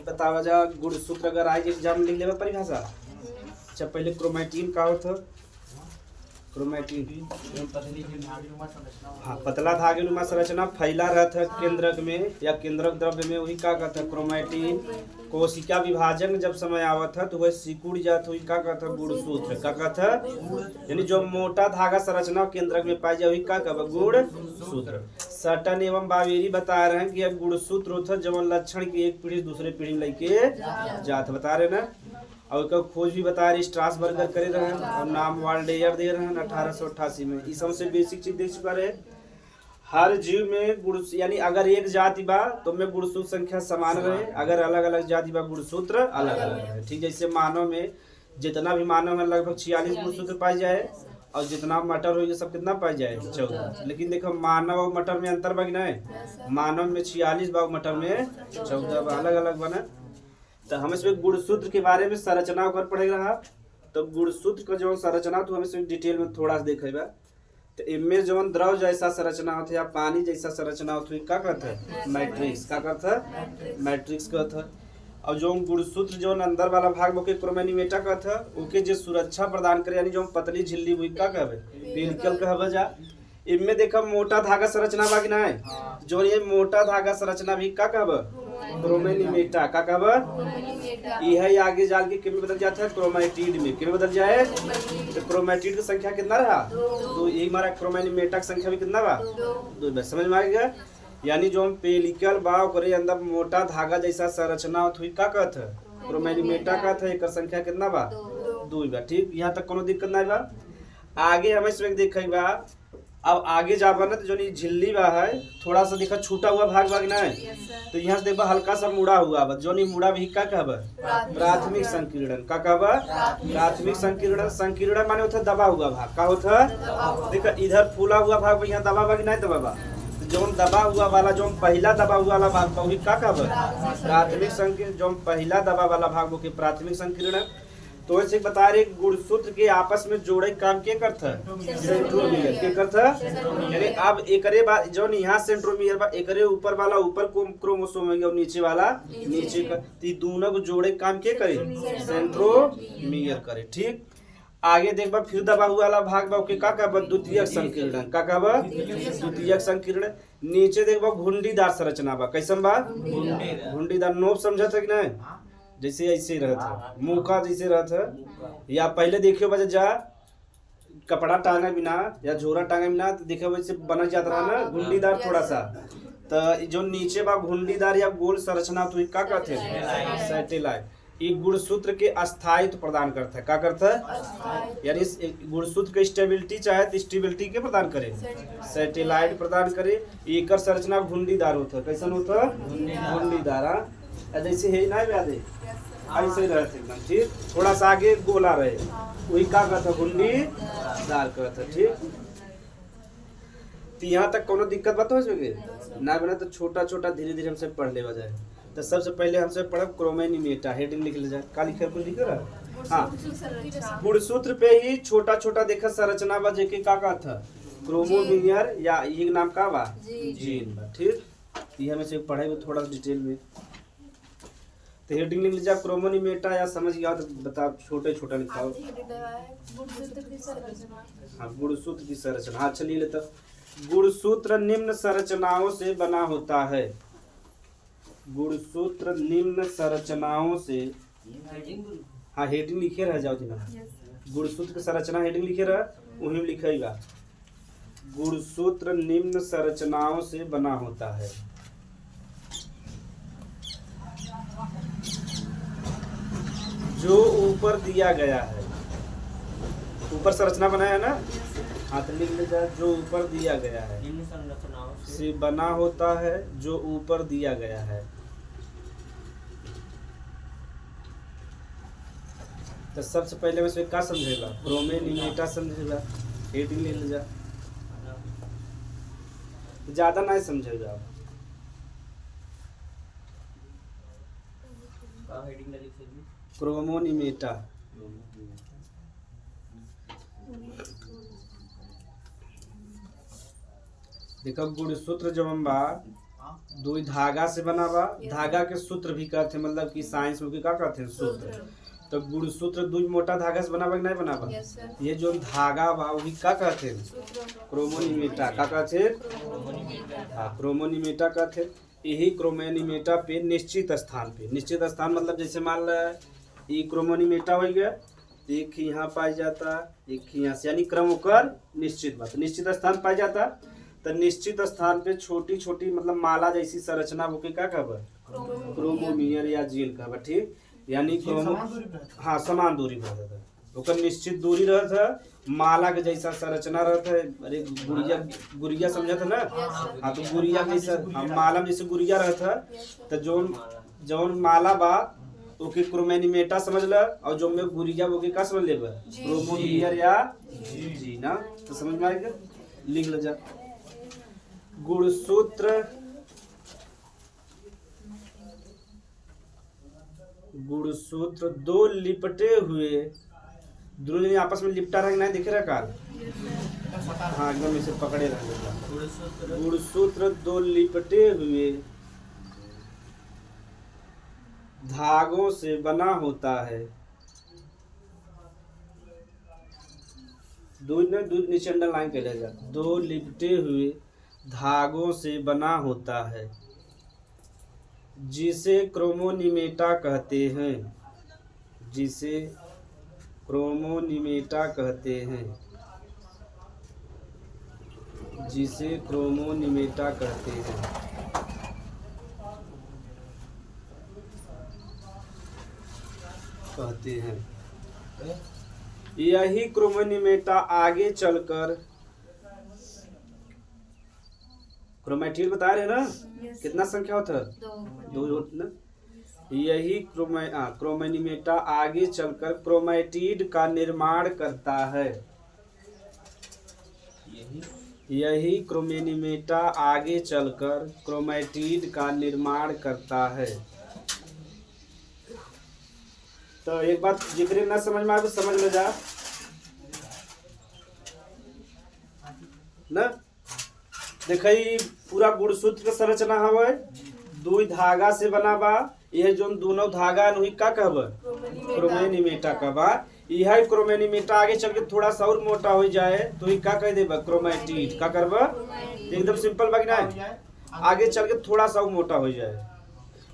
बतावा जा गुणसूत्र अगर आज एग्जाम लिख लेबा परिभाषा। अच्छा पहले क्रोमैटिन का होता क्रोमैटिन हाँ पतला धागेनुमा संरचना फैला रहता है केंद्रक में या केंद्रक द्रव्य में, वही का कहता है क्रोमैटिन। कोशिका विभाजन जब समय आवत है तो वह सिकुड़ जात हुई का कहता है गुणसूत्र का कहता है, यानी जो मोटा धागा संरचना केंद्रक में पाई जाए वही का कहता है गुणसूत्र। सटन एवं बावेरी बता रहे हैं कि अब गुणसूत्र होता है जब लक्षण की एक पीढ़ी दूसरे पीढ़ी में लेके जात बता रहे ना। और उसका खोज भी बता रहे स्ट्रासबर्गर करे रहे और नाम वाल्डेयर दे रहे हैं 1888 में। इस सबसे बेसिक चीज देख चुका रहे हर जीव में गुण, यानी अगर एक जाति बा तो में गुणसूत्र संख्या समान रहे, अगर अलग अलग जाति बा गुणसूत्र अलग अलग रहे। ठीक जैसे मानव में जितना भी मानव है लगभग 46 गुणसूत्र पाए जाए और जितना मटर हो सब कितना पाए जाए 14। लेकिन देखो मानव और मटर में अंतर बा कि नहीं, मानव में 46 बा मटर में 14 बा, अलग अलग बना। तो हम इसमें गुणसूत्र के बारे में संरचना कर पड़ेगा। तो गुणसूत्र का जो संरचना तो हम इसमें डिटेल में थोड़ा सा देखेगा। तो इनमें जो द्रव जैसा संरचना होता है या पानी जैसा संरचना होता है क्या कहते हैं मैट्रिक्स, क्या करता है मैट्रिक्स कहता है। और जो गुणसूत्र जो अंदर वाला भाग ओके क्रोमैनिमेटा कहता है, ओके जो सुरक्षा प्रदान करे यानी जो पतली झिल्ली हुई क्या कहबे पेलिकल कहबे जा। इनमें देखा मोटा धागा संरचना बाकी ना है, जो ये मोटा धागा संरचना भी क्या कहबे क्रोमैनिमेटा का कहबे। यह आगे जाल के किम बदल जाता है क्रोमैटिड में, किम बदल जाए तो क्रोमैटिड की संख्या कितना रहा तो यही हमारा क्रोमैनिमेटा की संख्या भी कितना बा 2। समझ में आ गया। यानी जो पेलिकल बा ओकरे अंदर मोटा धागा जैसा संरचना होत हुई का कहत है क्रोमैनिमेटा का था, एक संख्या कितना बा 2 बा। ठीक यहाँ तक कोनो दिक्कत नहीं बा। आगे हमें इसमें देखेगा अब आगे जाबा ना तो जो झिल्ली बा है थोड़ा सा देखा छूटा हुआ भाग भाग ना है तो यहाँ से देखा हल्का सा मुड़ा हुआ बा, जो मुड़ा भी क्या कहबा प्राथमिक संकीर्णन का कहबा प्राथमिक संकीर्णन। संकीर्णन माने होता दबा हुआ भाग का होता देखा इधर फूला हुआ भाग यहाँ दबा बा कि नहीं दबा बा, जो दबा हुआ वाला जो पहला दबा हुआ वाला भाग वही का कहबा प्राथमिक संकीर्ण। जो पहला दबा वाला भाग वो के प्राथमिक संकीर्णन। तो ऐसे बता रहे गुणसूत्र के आपस में जोड़े काम के करता है सेंट्रोमियर के करता है। यानी अब एकरे बाद जो यहाँ सेंट्रोमियर बा एकरे ऊपर वाला ऊपर क्रोमोसोम है और नीचे वाला नीचे का, तो दोनों को जोड़े काम के करे सेंट्रोमियर करे। ठीक आगे देखबा फिर दबा हुआ वाला भाग बा ओके का कहबा द्वितीयक संकीर्णन का कहबा द्वितीयक संकीर्णन। नीचे देखबा घुंडीदार संरचना बा, कैसन बा घुंडीदार। नोब समझत है कि नहीं, जैसे ऐसे रहता है मुका जैसे रहता है। या पहले देखियो बजा जा कपड़ा टांगा बिना या झोरा टांगा बिना तो देखियो वैसे बना जाता रहा ना घुंडीदार थोड़ा सा। तो जो नीचे बा घुंडीदार या गोल संरचना तो क्या कहते हैं सैटेलाइट। एक गुणसूत्र के अस्थायित्व प्रदान करता है, क्या करता है यानी गुणसूत्र के स्टेबिलिटी चाहे तो स्टेबिलिटी के प्रदान करे सैटेलाइट प्रदान करे। एक संरचना घुंडीदार होता है, कैसन होता है घुंडीदार। जैसे है ना याद है ऐसे रहते एकदम। ठीक थोड़ा सा आगे गोला रहे वही का कहता घुंडीदार कहता। ठीक तो यहाँ तक कोनो दिक्कत बात हो सके ना बना तो छोटा छोटा धीरे धीरे हमसे पढ़ ले जाए। तो सबसे पहले हमसे पढ़ब क्रोमैनिमेटा, हेडिंग लिख ले जाए काली खेर को लिख रहा। हाँ गुणसूत्र पे ही छोटा छोटा देखा संरचना बा जेके का था क्रोमोमियर या ये नाम का बा जीन बा। ठीक ये हमें से पढ़ाई थोड़ा डिटेल में। तो हेडिंग लिख लीजिए क्रोमोनिमेटा या समझ गया तो बता छोटे छोटा लिखाओ। हाँ गुणसूत्र की संरचना। हाँ चलिए लेता गुणसूत्र निम्न संरचनाओं से बना होता है। गुणसूत्र निम्न संरचनाओं से हाँ हेडिंग लिखे रह जाओ ना गुणसूत्र की संरचना हेडिंग लिखे रह वही लिखेगा गुणसूत्र निम्न संरचनाओं से बना होता है। जो ऊपर दिया गया है, ऊपर संरचना बनाया है ना हाँ तो लिख लीजिए जो ऊपर दिया गया है से बना होता है, जो ऊपर दिया गया है। तो सबसे पहले मैं क्या समझेगा क्रोमैनिमेटा समझेगा, हेडिंग ले लीजिए ज्यादा नहीं समझेगा क्रोमोनिमेटा। देखो गुणसूत्र जब हम बा दुई धागा से बना बा। धागा के सूत्र भी कहते हैं, मतलब कि साइंस में क्या कहते हैं, सूत्र। तो गुणसूत्र दुई मोटा धागा से बनाबा कि नहीं बनाबा। ये जो धागा बा वही क्या कहते हैं, क्रोमोनीमेटा। क्या कहते हैं, हाँ क्रोमोनीमेटा कहते हैं। यही क्रोमोनीमेटा पे निश्चित स्थान पे, निश्चित स्थान मतलब जैसे मान लो ये क्रोमोनीमेटा हो गया, एक यहाँ पाया जाता, एक यहाँ से, यानी क्रम होकर निश्चित बात, निश्चित स्थान पाया जाता। तो निश्चित स्थान पे छोटी छोटी मतलब माला जैसी संरचना होके क्या कहब, क्रोमोमियर या जेल कहब, ठीक। यानी क्रोमो, हाँ समान दूरी रहता है, ओकर निश्चित दूरी रहता है, माला के जैसा संरचना रहता है। अरे गुड़िया, गुड़िया समझा था ना, हाँ तो गुड़िया जैसा, हाँ माला में जैसे गुड़िया रहता है। तो जौन माला बा ओके क्रोमोनीमेटा समझ ल, और जो में गुड़िया वो के का समझ ले, क्रोमोमियर या जी ना। तो समझ में आएगा, लिख लो जा। गुणसूत्र, गुणसूत्र दो लिपटे हुए, दोनों आपस में लिपटा रहा नहीं दिख रहा काल, हाँ एकदम इसे पकड़े रहे। गुणसूत्र दो लिपटे हुए धागों से बना होता है। दूध नीचे अंडरलाइन कर जा, दो लिपटे हुए धागों से बना होता है, जिसे क्रोमोनीमेटा कहते हैं, जिसे क्रोमोनीमेटा कहते हैं, जिसे क्रोमोनीमेटा कहते हैं। कहते हैं यही क्रोमोनीमेटा आगे चलकर, क्रोमैटिड बता रहे ना, कितना संख्या होता है, दो होता ना। यही क्रोमोनीमेटा आगे चलकर क्रोमैटिड का निर्माण करता है। यही क्रोमोनीमेटा आगे चलकर क्रोमैटिड का निर्माण करता है। तो एक बात जिक्र ना समझ में आए तो समझ में जा ना। देखिए पूरा गुणसूत्र का संरचना हवे, दुई धागा से बना बा। यह जो दोनों धागा वही का कहब, क्रोमोनीमेटा कहबा। यह क्रोमोनीमेटा आगे चल के थोड़ा सा और मोटा हो जाए तो ही का कह देबा, क्रोमैटिड। का करबा, एकदम सिंपल बाकी ना, आगे चल के थोड़ा सा और मोटा हो जाए।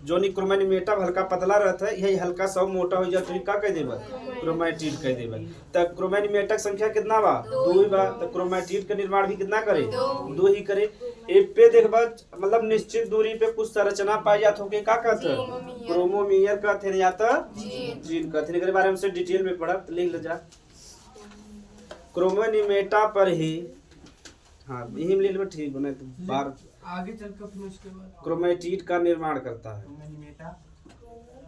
जो नी क्रोमोनीमेटा हल्का पतला रहता है, यही हल्का सा मोटा हो जाए तो का कह देबा, क्रोमैटिड कह देबा। त क्रोमोनीमेटा संख्या कितना बा, दो बा। तो क्रोमैटिड का निर्माण भी कितना करे, दो ही करे। एक पे देखबा मतलब निश्चित दूरी पे कुछ संरचना पाई जात होके का कहते, क्रोमोमियर कहते हैं या तो जीन कहते हैं। एकरे बारे में से डिटेल में पढ़ा तो लिख ले जा। क्रोमोनीमेटा पर ही, हाँ यही ले ले ठीक बने तो बार आगे चलकर फिर उसके बाद क्रोमैटिड का निर्माण करता है।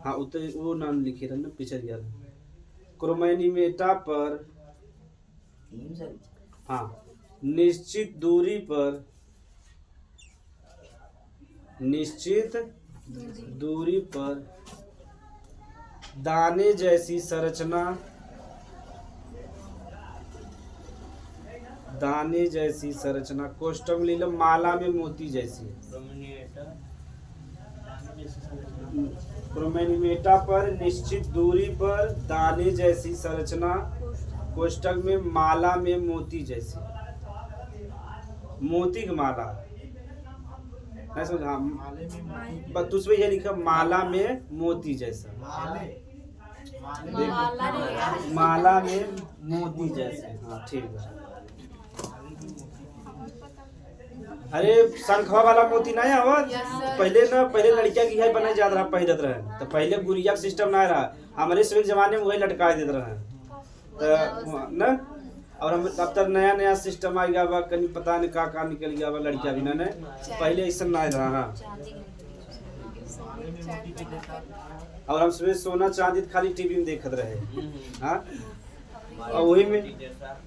हाँ उतने वो नाम लिखे रहे ना, पीछे गया क्रोमोनीमेटा पर, हाँ निश्चित दूरी पर, निश्चित दूरी पर दाने जैसी संरचना, दाने जैसी संरचना, कोष्ठक लील माला में मोती जैसी। क्रोमोनीमेटा पर निश्चित दूरी पर दाने जैसी संरचना, कोष्ठक में माला में मोती जैसी। मोती की माला नहीं समझ, बस उसमें यह लिखा माला में मोती जैसा, माला में मोती जैसे। हाँ ठीक है। अरे शंखवा वाला मोती नहीं आवत, पहले ना, पहले लड़किया की है बने जात रहा, पहिरत रहे। तो पहले गुड़िया का सिस्टम ना रहा, हमारे सभी जमाने में वही लटका देते रहे तो ना। और हम अब तक नया नया सिस्टम आ गया बा, कहीं पता नहीं का निकल गया बा, लड़किया भी ना पहले ऐसा ना रहा। हाँ और हम सुबह सोना चांदी खाली टीवी में देखते रहे। हाँ और वही में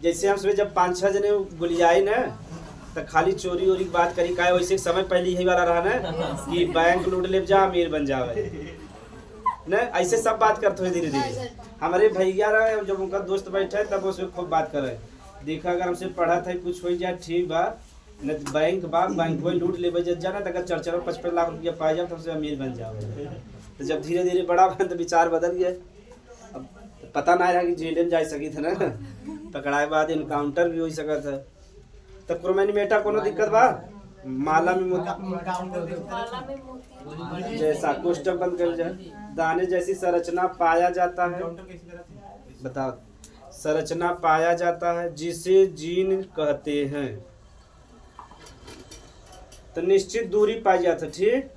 जैसे हम सुबह जब 5-6 जने गुलियाई ना तो खाली चोरी वोरी की बात करी का, वैसे समय पहले यही वाला रहा ना कि बैंक लूट ले जा अमीर बन जावे ना, ऐसे सब बात करते हुए धीरे धीरे। हमारे भैया रहे जब उनका दोस्त बैठे तब उसमें खूब बात करे, देखा अगर हमसे पढ़ा था कुछ हो जाए ठीक बा, न बैंक बा बैंक में लूट ले बजे जाना तक 4-4-5-5 लाख रुपया पाए जाओ तो हमसे अमीर बन जाओ। तो जब धीरे धीरे बड़ा बन तो विचार बदल गया। अब पता ना रहा कि जेल में जा सकी था ना, पकड़ाए बाद इनकाउंटर भी हो सका था। तो क्रोमैनी मेटा कोनो दिक्कत बा? माला में जैसा कोष्टक बंद कर जाए, दाने जैसी संरचना पाया जाता है। बताओ, संरचना पाया जाता है जिसे जीन कहते हैं। तो निश्चित दूरी पाई जाता, ठीक।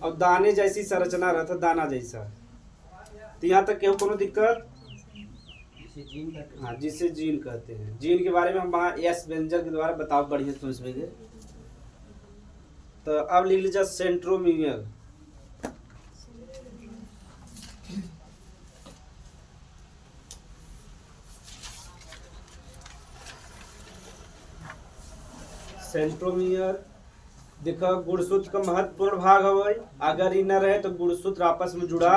और दाने जैसी संरचना रहता, दाना जैसा। तो यहाँ तक क्यों कोनो दिक्कत? हाँ, जिसे जीन कहते हैं। जीन के बारे में हम वहाँ एस व्यंजन के द्वारा बताओ बढ़िया समझ में। तो अब लिख लीजिए सेंट्रोमियर। सेंट्रोमियर देखो, गुणसूत्र का महत्वपूर्ण भाग है। अगर ये न रहे तो गुणसूत्र आपस में जुड़ा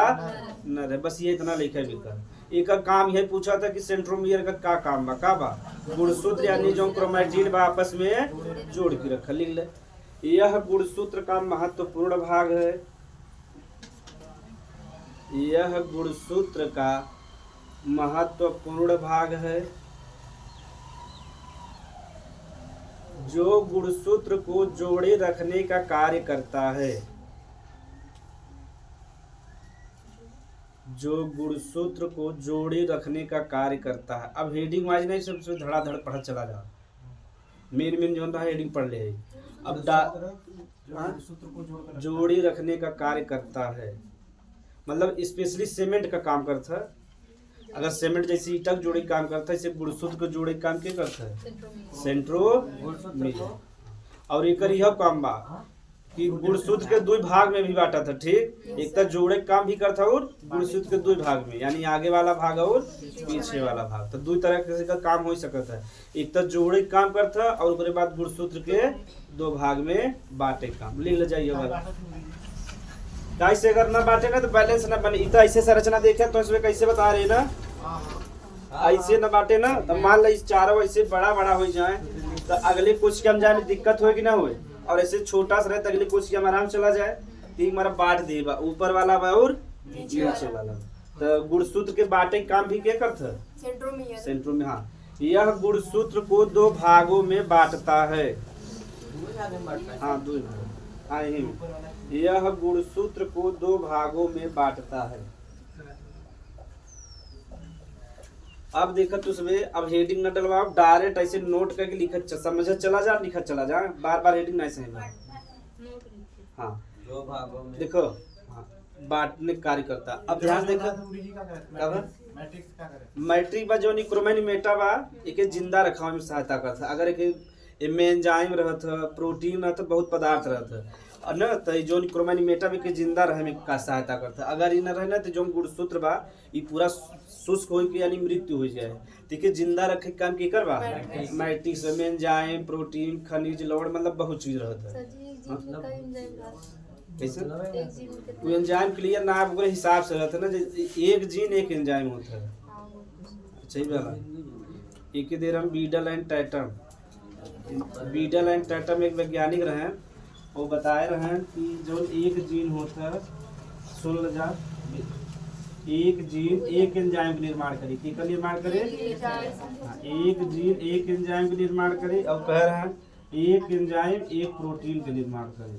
न रहे, बस ये इतना लिखा है बिका। एक काम यह पूछा था कि सेंट्रोमियर का क्या काम बा? का बा? गुणसूत्र यानी जो क्रोमैटिन बा आपस में जोड़ के रखा। लिख ले, यह गुणसूत्र का महत्वपूर्ण भाग है। यह गुणसूत्र का महत्वपूर्ण भाग है जो गुणसूत्र को जोड़े रखने का कार्य करता है। जो गुणसूत्र को जोड़े रखने का कार्य करता है। अब हेडिंग वाइज नहीं, सबसे धड़ाधड़ पढ़ा चला जा। मेन जो है हेडिंग पढ़ ले। अब जोड़े रखने का कार्य करता है मतलब स्पेशली सीमेंट का काम करता है। अगर सीमेंट जैसी ईंट जोड़े काम करता है, इसे गुणसूत्र को जोड़े काम क्या करता है? सेंट्रोमियर। और एक यह काम बा कि गुणसूत्र के दो भाग में भी बांटा था, ठीक। एक तो जोड़े काम भी करता और गुणसूत्र के दो भाग में, यानी आगे वाला भाग और पीछे वाला भाग। तो दो तरह का काम हो सकता है। एक तो जोड़े काम करता और उसके बाद गुणसूत्र के दो भाग में बांटे काम। लिख ले जाइए वाला। कैसे अगर ना बांटे ना तो बैलेंस ना बने। इतना ऐसे संरचना देखे तो इसमें कैसे बता रहे ना, ऐसे ना बांटे ना तो मान लो इस चारों ऐसे बड़ा बड़ा हो जाए तो अगले कुछ के हम जाए में दिक्कत होगी ना हो। और ऐसे छोटा सा रहे तो अगले कुछ के हम आराम चला जाए। तीन हमारा बांट दे ऊपर वाला बा और नीचे वाला। तो गुणसूत्र के बांटे काम भी क्या करता है? सेंट्रोमियर। हाँ, यह गुणसूत्र को दो भागों में बांटता है। हाँ, दो भाग। हाँ, यह गुणसूत्र को दो भागों में बांटता है। अब देखो तुझमें अब हेडिंग न डलवाओ, डायरेक्ट ऐसे नोट करके लिखत समझ चला जा, लिखत चला जा, बार बार हेडिंग नहीं सही। हाँ, दो भागों में देखो। हाँ, बांटने कार्य करता। अब ध्यान देखो, मैट्रिक बा जो क्रोमैनी मेटा बा एक जिंदा रखा में सहायता करता। अगर एक इनमें एंजाइम रहता, प्रोटीन रहता, बहुत पदार्थ रहता और न तो जो क्रोमैनी मेटा में के जिंदा रहे में का सहायता करता। अगर ये न रहे ना तो जो गुणसूत्र बा ये पूरा शुष्क हो के यानी मृत्यु हो जाए। ठीक है, जिंदा रखे काम की करवा मैट्रिक्स में एंजाइम, प्रोटीन, खनिज, लवण मतलब बहुत चीज रहता है। कैसे वो एंजाइम क्लियर ना आप हिसाब से रहता है ना, एक जीन एक एंजाइम होता है। सही वाला एक ही देर हम Beadle and Tatum. Beadle and Tatum एक वैज्ञानिक रहे, वो बताए रहे हैं कि जो एक जीन होता है, सुन जा, एक जीन एक एंजाइम का निर्माण करे। की का निर्माण करे? एक जीन एक एंजाइम का निर्माण करे। और कह रहे हैं एक एंजाइम एक प्रोटीन का निर्माण करे।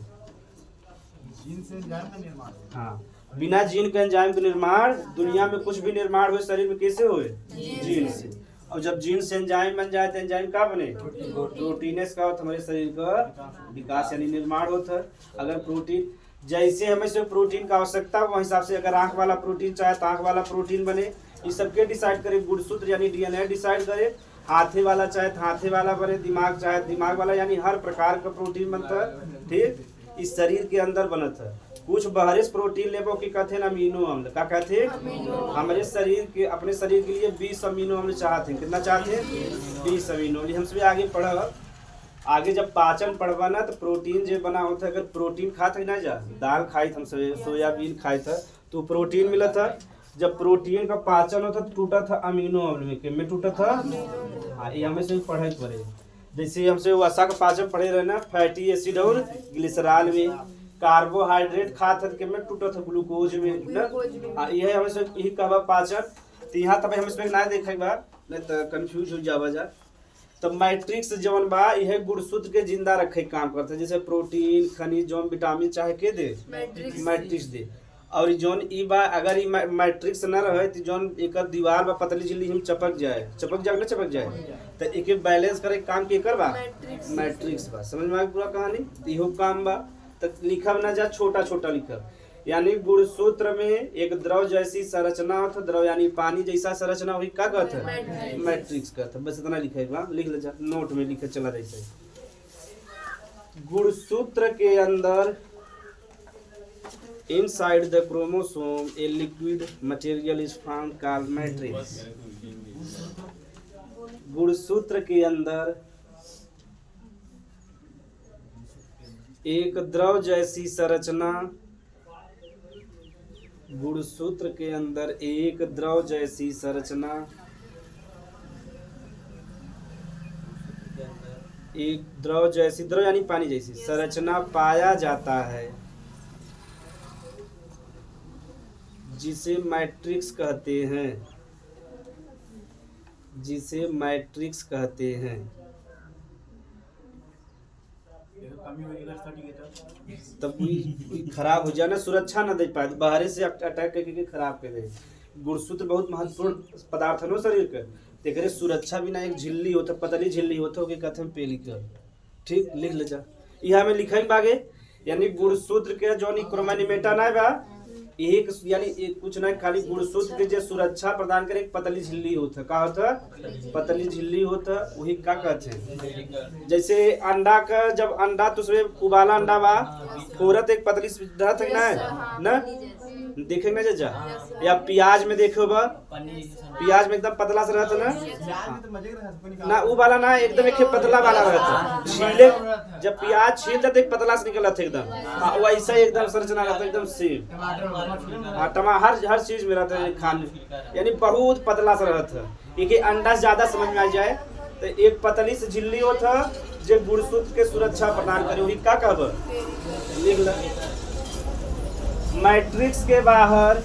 जीन से एंजाइम का निर्माण? हाँ, बिना जीन के एंजाइम का निर्माण दुनिया में कुछ भी निर्माण हो शरीर में कैसे हो? जीन से। और जब जीन से एंजाइम बन जाए तो एंजाइम का बने? प्रोटीन का होता हमारे शरीर का विकास यानी निर्माण होता है। अगर प्रोटीन जैसे हमें से प्रोटीन का आवश्यकता वो हिसाब से अगर आंख वाला प्रोटीन चाहे तो आंख वाला प्रोटीन बने। ये सबके डिसाइड करे गुणसूत्र यानी डीएनए डिसाइड करे। हाथे वाला चाहे तो हाथे वाला बने, दिमाग चाहे दिमाग वाला, यानी हर प्रकार का प्रोटीन बनता है। ठीक, इस शरीर के अंदर बनता है। कुछ बाहरी प्रोटीन लेबो की कहते हैं अमीनो अम्ल। क्या कहते हैं? हमारे शरीर के अपने शरीर के लिए 20 अमीनो अम्ल चाहते हैं। कितना चाहते हैं? 20 अमीनो अम्ल। हमसे आगे पढ़ा, आगे जब पाचन पढ़वा ना तो प्रोटीन जो बना होता है, अगर प्रोटीन खाते ना जा दाल खाई था हमसे, सोयाबीन खाई था तो प्रोटीन मिला था। जब प्रोटीन का पाचन होता तो टूटा था अमीनो अम्ल में टूटा था। हाँ, ये हमें से पढ़े पड़े। जैसे हमसे वसा का पाचन पढ़े रहे ना, फैटी एसिड और ग्लिसरॉल में, कार्बोहाइड्रेट खात हत के में टूटत ग्लूकोज में ना। यही हमें से यही कहबा पाचन। तो यहाँ तब हम इसमें ना देखे बा, नहीं तो कंफ्यूज हो जावा जा। तो मैट्रिक्स जवन बा यह गुणसूत्र के जिंदा रखे काम करता है, जैसे प्रोटीन खनिज जौन विटामिन चाहे के दे मैट्रिक्स दे। और जौन ई बा अगर ई मैट्रिक्स न रहे तो जौन एक दीवार बा पतली झिल्ली हम चपक जाए ना चपक जाए, तो एक बैलेंस करे काम के कर बा मैट्रिक्स बा। समझ में आ पूरा कहानी। इहो काम बा। तो लिखब ना जा, छोटा छोटा लिखब। यानी गुणसूत्र में एक द्रव जैसी संरचना होता, द्रव यानी पानी जैसा संरचना हुई क्या कहते हैं मैट्रिक्स कहते हैं। बस इतना लिखेगा, लिख ले जा, नोट में लिखे चला जैसे। गुणसूत्र के अंदर inside the chromosome a liquid material is found called matrix। गुणसूत्र के अंदर एक द्रव जैसी संरचना, गुणसूत्र के अंदर एक द्रव जैसी संरचना, एक द्रव जैसी, द्रव यानी पानी जैसी संरचना पाया जाता है, जिसे मैट्रिक्स कहते हैं, जिसे मैट्रिक्स कहते हैं। तब कोई खराब हो जाए ना, सुरक्षा न दे पाए, बाहर से अटैक करके खराब कर दे। गुणसूत्र बहुत महत्वपूर्ण पदार्थ है ना शरीर का, तेरे सुरक्षा भी ना एक झिल्ली होता, पतली झिल्ली होता होगी कथम पे लिखल। ठीक, लिख ले जा। यहाँ में लिखा ही बागे, यानी गुणसूत्र के जो क्रोमैटिमेटा ना बा, एक यानी एक कुछ ना, खाली गुणसूत्र के जो सुरक्षा प्रदान करे एक पतली झिल्ली होता, का होता पतली झिल्ली होता, वही का कहते हैं। जैसे अंडा का, जब अंडा तो उसमें उबाला अंडा बा, फोरत एक पतली रहता है ना देखे ना जा। या प्याज में देखो बा, प्याज में एकदम पतला सा रहता ना वो वाला ना, एकदम एक पतला वाला रहता। छीले जब प्याज छील देते एक पतला से निकलता एकदम, वैसा एकदम संरचना रहता एकदम सेम। टमाटर हर चीज में रहता है खाने, यानी बहुत पतला सा रहता। एक अंडा ज्यादा समझ में आ जाए तो एक पतली से झिल्ली होता जो गुणसूत्र के सुरक्षा प्रदान करे, वही का कहब लिख ल। मैट्रिक्स के बाहर,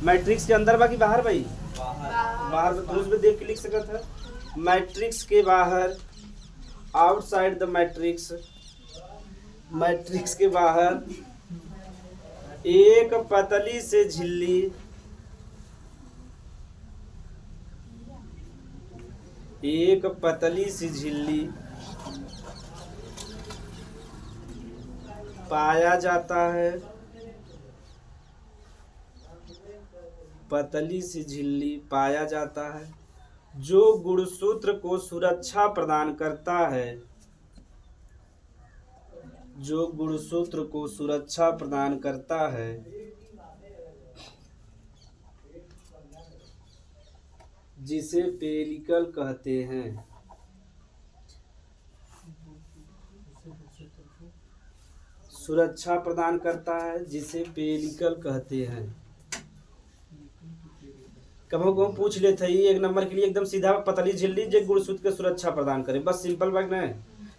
मैट्रिक्स के अंदर बाकी बाहर भाई बाहर में देख के लिख सकता है। मैट्रिक्स के बाहर, आउटसाइड द मैट्रिक्स, मैट्रिक्स के बाहर एक पतली से झिल्ली, एक पतली सी झिल्ली पाया जाता है, पतली सी झिल्ली पाया जाता है, जो गुणसूत्र को सुरक्षा प्रदान करता है, जो गुणसूत्र को सुरक्षा प्रदान करता है, जिसे पेलिकल कहते हैं। सुरक्षा प्रदान करता है जिसे पेलिकल कहते हैं। कभी को पूछ लेते ही एक नंबर के लिए एकदम सीधा पतली झिल्ली जो गुणसूत्र के सुरक्षा प्रदान करे, बस सिंपल बात नहीं।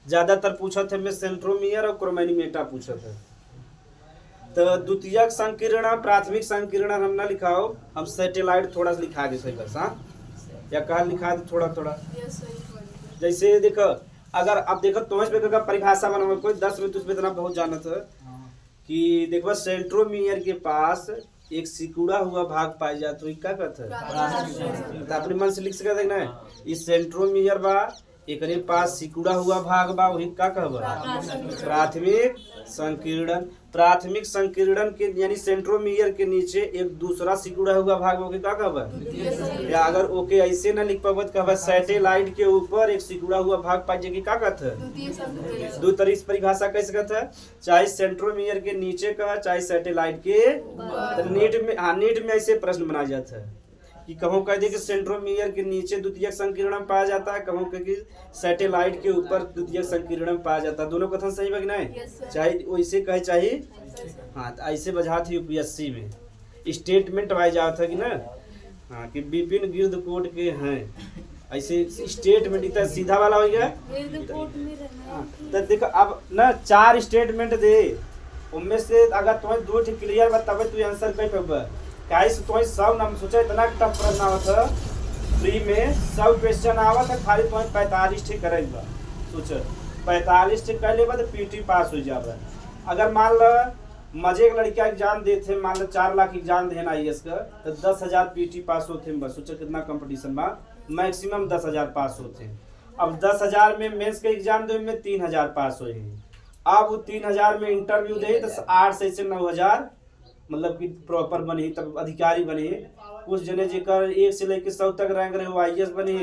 ज्यादातर पूछा थे मैं सेंट्रोमियर और क्रोमैटिमेटा पूछा था। तो द्वितीयक संकीर्ण प्राथमिक संकीर्ण हम ना लिखाओ, हम सैटेलाइट थोड़ा सा लिखा दे सही बस। हाँ, या कहा लिखा दे थोड़ा थोड़ा। जैसे देखो, अगर आप देखो तो इसमें परिभाषा बना कोई 10 में, तो उसमें इतना बहुत जाना था कि देखो सेंट्रोमियर के पास एक सिकुड़ा हुआ भाग पाया जाता है, क्या कहते हैं, तो अपने मन से लिख सकते ना, इस सेंट्रोमियर बा एकरे पास सिकुड़ा हुआ भाग बा, वही का कहबा प्राथमिक संकीर्णन। प्राथमिक संकीर्णन के यानी सेंट्रोमियर के नीचे एक दूसरा सिकुड़ा हुआ भाग ओके का कहबा, या अगर ओके ऐसे ना लिख पाबत कहबा सैटेलाइट के ऊपर एक सिकुड़ा हुआ भाग पाए जे का कहत है। दो तरह से परिभाषा कैसे कहता है, चाहे सेंट्रोमियर के नीचे का, चाहे सैटेलाइट के। नीट में, हाँ नीट में ऐसे प्रश्न बनाया जाता है कि कहो कह दे कि सेंट्रोमियर के नीचे द्वितीयक संकीर्णन पाया जाता है, कहो कि सैटेलाइट के ऊपर द्वितीयक संकीर्णन पाया जाता है। दोनों कथन सही है कि नहीं, चाहे वैसे कहे चाहे। हाँ, तो ऐसे बजा थी यूपीएससी में स्टेटमेंट पाया जाता है कि ना, हाँ कि विपिन गिरद कोट के हैं ऐसे स्टेटमेंट इतना सीधा वाला हो गया। रिपोर्ट में रहना हाँ, तो देखो अब ना 4 स्टेटमेंट दे, उनमें से अगर तुम्हें 2 ठीक क्लियर बा तब तू आंसर कर पेबा। काहे से तुम्हें सब ना सोचा इतना टफ प्रश्न आवत है फ्री में, सब क्वेश्चन आवत है, खाली तुम्हें 45 ठीक करेगा। सोच 45 ठीक कर लेबा तो पीटी पास हो जाबा। अगर मान लो मजे एक लड़का एग्जाम देते, मान लो 4 लाख एग्जाम देना आईएएस का, तो 10,000 पीटी पास होते हैं बस। सोचो कितना कंपटीशन बा, मैक्सिमम 10,000 पास होते हैं। अब 10,000 में मेंस के एग्जाम दे में 3,000 पास हो हैं। अब वो 3,000 में इंटरव्यू दे तो 8 से 9,000 मतलब कि प्रॉपर बने तब अधिकारी बने। कुछ जने जेकर 1 से लेकर 100 तक रैंक रहे वो आईएएस बने,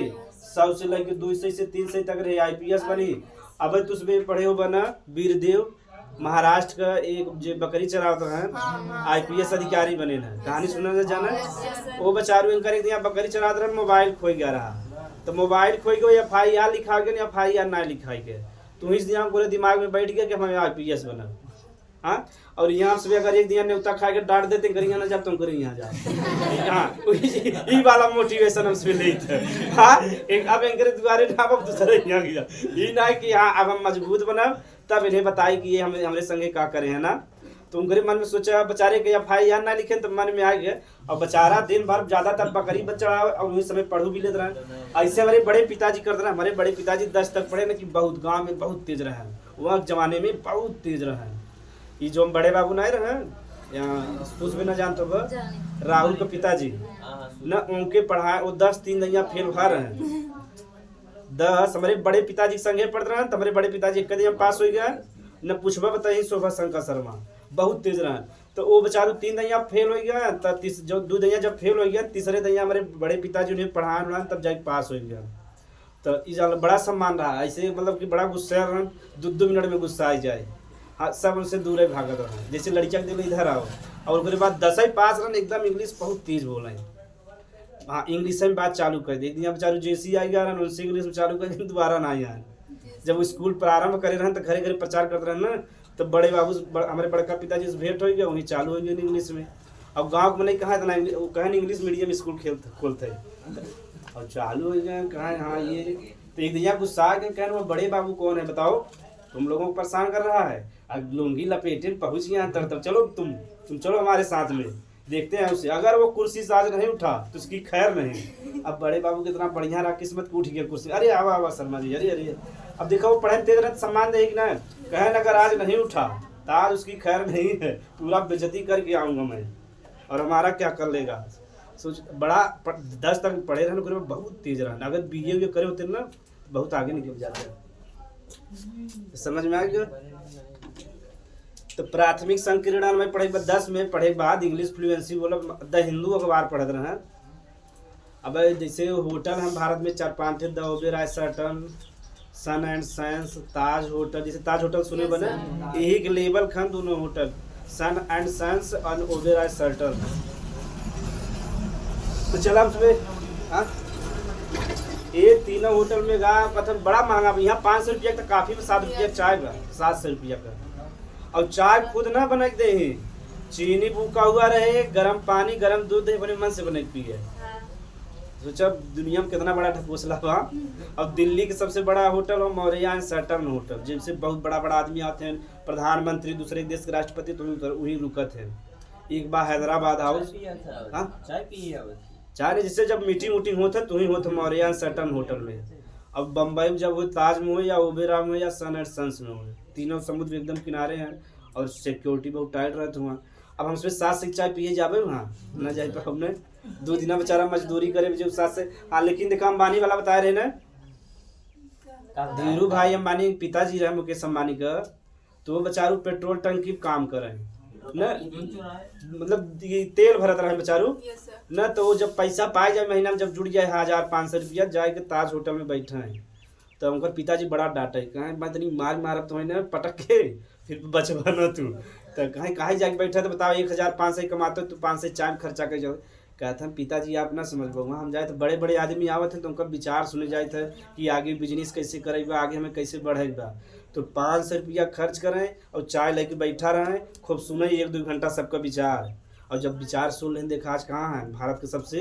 100 से लेकर 200 से 300 तक रहे आईपीएस बने। अब तुझ में पढ़े हो बना वीरदेव महाराष्ट्र का एक जो बकरी चरावता है आईपीएस अधिकारी बने ना, कहानी सुनने जाना है। वो बेचारू इनकर एक दिन बकरी चराते रहे, मोबाइल खो गया रहा, तो मोबाइल खो गया, FIR लिखा गया, FIR ना लिखा गया। तो इस दिन पूरे दिमाग में बैठ गया कि हमें आईपीएस बना। हाँ, और यहाँ से अगर एक दिन न्योता खा के डांट देते करिए ना जब तुम करिए यहाँ जाओ। हाँ, ये वाला मोटिवेशन हमसे ले थे। हाँ, एक अब इनके द्वारे ना अब दूसरे यहाँ गया, ये ना कि हाँ अब हम मजबूत बना तब इन्हें बताई कि ये हमारे संगे क्या करे है ना। तो उनके मन में सोचा बेचारे के FIR ना लिखे तो मन में आ गया। और बेचारा दिन भर ज्यादातर बकरी बच्चा और उस समय पढ़ू भी लेते रहे। ऐसे हमारे बड़े पिताजी करते रहे। हमारे बड़े पिताजी 10 तक पढ़े ना कि बहुत गाँव में बहुत तेज रहे, वह जमाने में बहुत तेज रहे। ये जो हम बड़े बाबू नहीं रहे यहाँ कुछ भी न जानते हो, राहुल के पिताजी न उनके पढ़ाए वो 10 3 दैया फेल भा रहे। 10 हमारे बड़े पिताजी संगे पढ़ रहे हैं, तो हमारे बड़े पिताजी एक दैया पास हो गया न पूछबा बताइए। शोभा शंकर शर्मा बहुत तेज रहे, तो वो बेचारू 3 दैया फेल हो गया। तब जो 2 दैया जब फेल हो गया, तीसरे दैया हमारे बड़े पिताजी उन्हें पढ़ाए तब जाके पास हो गया। तो ये बड़ा सम्मान रहा। ऐसे मतलब कि बड़ा गुस्सा रहा, 2 मिनट में गुस्सा आ जाए। हाँ, सब उनसे दूर ही भागत रहे, जैसे लड़किया के दिल इधर आओ। और उसके बाद 10वीं पास रहे एकदम इंग्लिश बहुत तेज बोले। हाँ, इंग्लिश में बात चालू कर दी। एक बेचारू जैसी आई गया उनसे इंग्लिश में चालू कर दोबारा ना आया। जब स्कूल प्रारंभ करे रहे तो घरे घरे प्रचार करते रहे ना, तो बड़े बाबू हमारे बड़का पिताजी से भेंट हो गया, वहीं चालू हो गया इंग्लिश में। अब गाँव में नहीं कहा था, वो कहें इंग्लिश मीडियम स्कूल खोलते और चालू हो गया। कहा हाँ ये तो एक दिन गुस्सा के कह वो बड़े बाबू कौन है बताओ, तुम लोगों को परेशान कर रहा है। अब लुंगी लपेटे पहुंच गया तर चलो तुम चलो हमारे साथ में, देखते हैं उसे। अगर वो कुर्सी से आज नहीं उठा तो उसकी खैर नहीं। अब बड़े बाबू कितना बढ़िया रहा, किस्मत को उठ गया कुर्सी। अरे आवा आवा शर्मा जी, अरे अरे। अब देखो वो पढ़े तेज रहे सम्मान देगी ना, कहे ना अगर आज नहीं उठा तो आज उसकी खैर नहीं है, पूरा बेइज्जती करके आऊँगा मैं, और हमारा क्या कर लेगा। सोच बड़ा 10 तक पढ़े रहने बहुत तेज रहना। अगर BA करे होते ना बहुत आगे निकल जाते हैं। समझ में आ गया। तो प्राथमिक संकीर्ण में पढ़े 10 में पढ़े बाद इंग्लिश फ्लुएंसी बोला द हिंदू अखबार पढ़ते रहे। अब जैसे होटल हम भारत में 4-5 थे, the Oberoi Sheraton, sun and sons, Taj hotel. जैसे ताज होटल सुने बने, यही के लेबल खन दोनों होटल सन एंड सन्स और ओबेरॉय शर्टन। तो चला हम सुबह ये तीनों होटल में गा मतलब बड़ा महंगा। यहाँ 500 रुपया का काफी में 7 रुपया चाय का, 700 रुपया का। और चाय खुद ना बना के दे, चीनी फूका हुआ रहे, गर्म पानी गर्म दूध दे, अपने मन से बना के पिए। सोचा दुनिया में कितना बड़ा ढकोसला बा। अब दिल्ली के सबसे बड़ा होटल हो मौर्या एंड सैटर्न होटल, जिनसे बहुत बड़ा बड़ा आदमी आते हैं, प्रधानमंत्री, दूसरे देश के राष्ट्रपति, तो वही रुकत है। एक बार हैदराबाद हाउस चाय जिससे जब मीटिंग वूटिंग होता तो ही होता मौर्या सैटर्न होटल में। अब बम्बई में जब हो ताज में हो या ओबेरॉय में या सन एंड सन्स में हो, तीनों समुद्र एकदम किनारे हैं और सिक्योरिटी बहुत टाइट रहते वहाँ। अब हमसे 7 से चाय पिए जावे वहाँ न जाए पर हमने 2 दिन बेचारा मजदूरी करे जो 7 से। हाँ, लेकिन देखा अंबानी वाला बता रहे ना, धीरू भाई अंबानी पिताजी रहे मुकेश अंबानी का, तो वो बेचारू पेट्रोल टंकी काम करे न, मतलब तेल भरत रहे बेचारू न। तो वो जब पैसा पाए जाए महीना में, जब जुड़ जाए 1500 रुपया, जाए के ताज होटल में बैठे हैं। तो उनका पिताजी बड़ा डांटे, कहें मैं इतनी मार मारब तो ना पटक के फिर बचवा न तू। तो कहीं जाके बैठा तो बताओ 1500 कमाते तो 5 से चाय खर्चा कर जाओ। कहते हैं पिताजी आप ना समझ पाओ, हम जाए तो बड़े बड़े आदमी आवत हैं तो उनका विचार सुने जाए थे कि आगे बिजनेस कैसे करेगा, आगे हमें कैसे बढ़ेगा। तो 500 रुपया खर्च करें और चाय लेके बैठा रहें, खूब सुने 1-2 घंटा सबका विचार। और जब विचार सुन लें देखा आज कहाँ है भारत के सबसे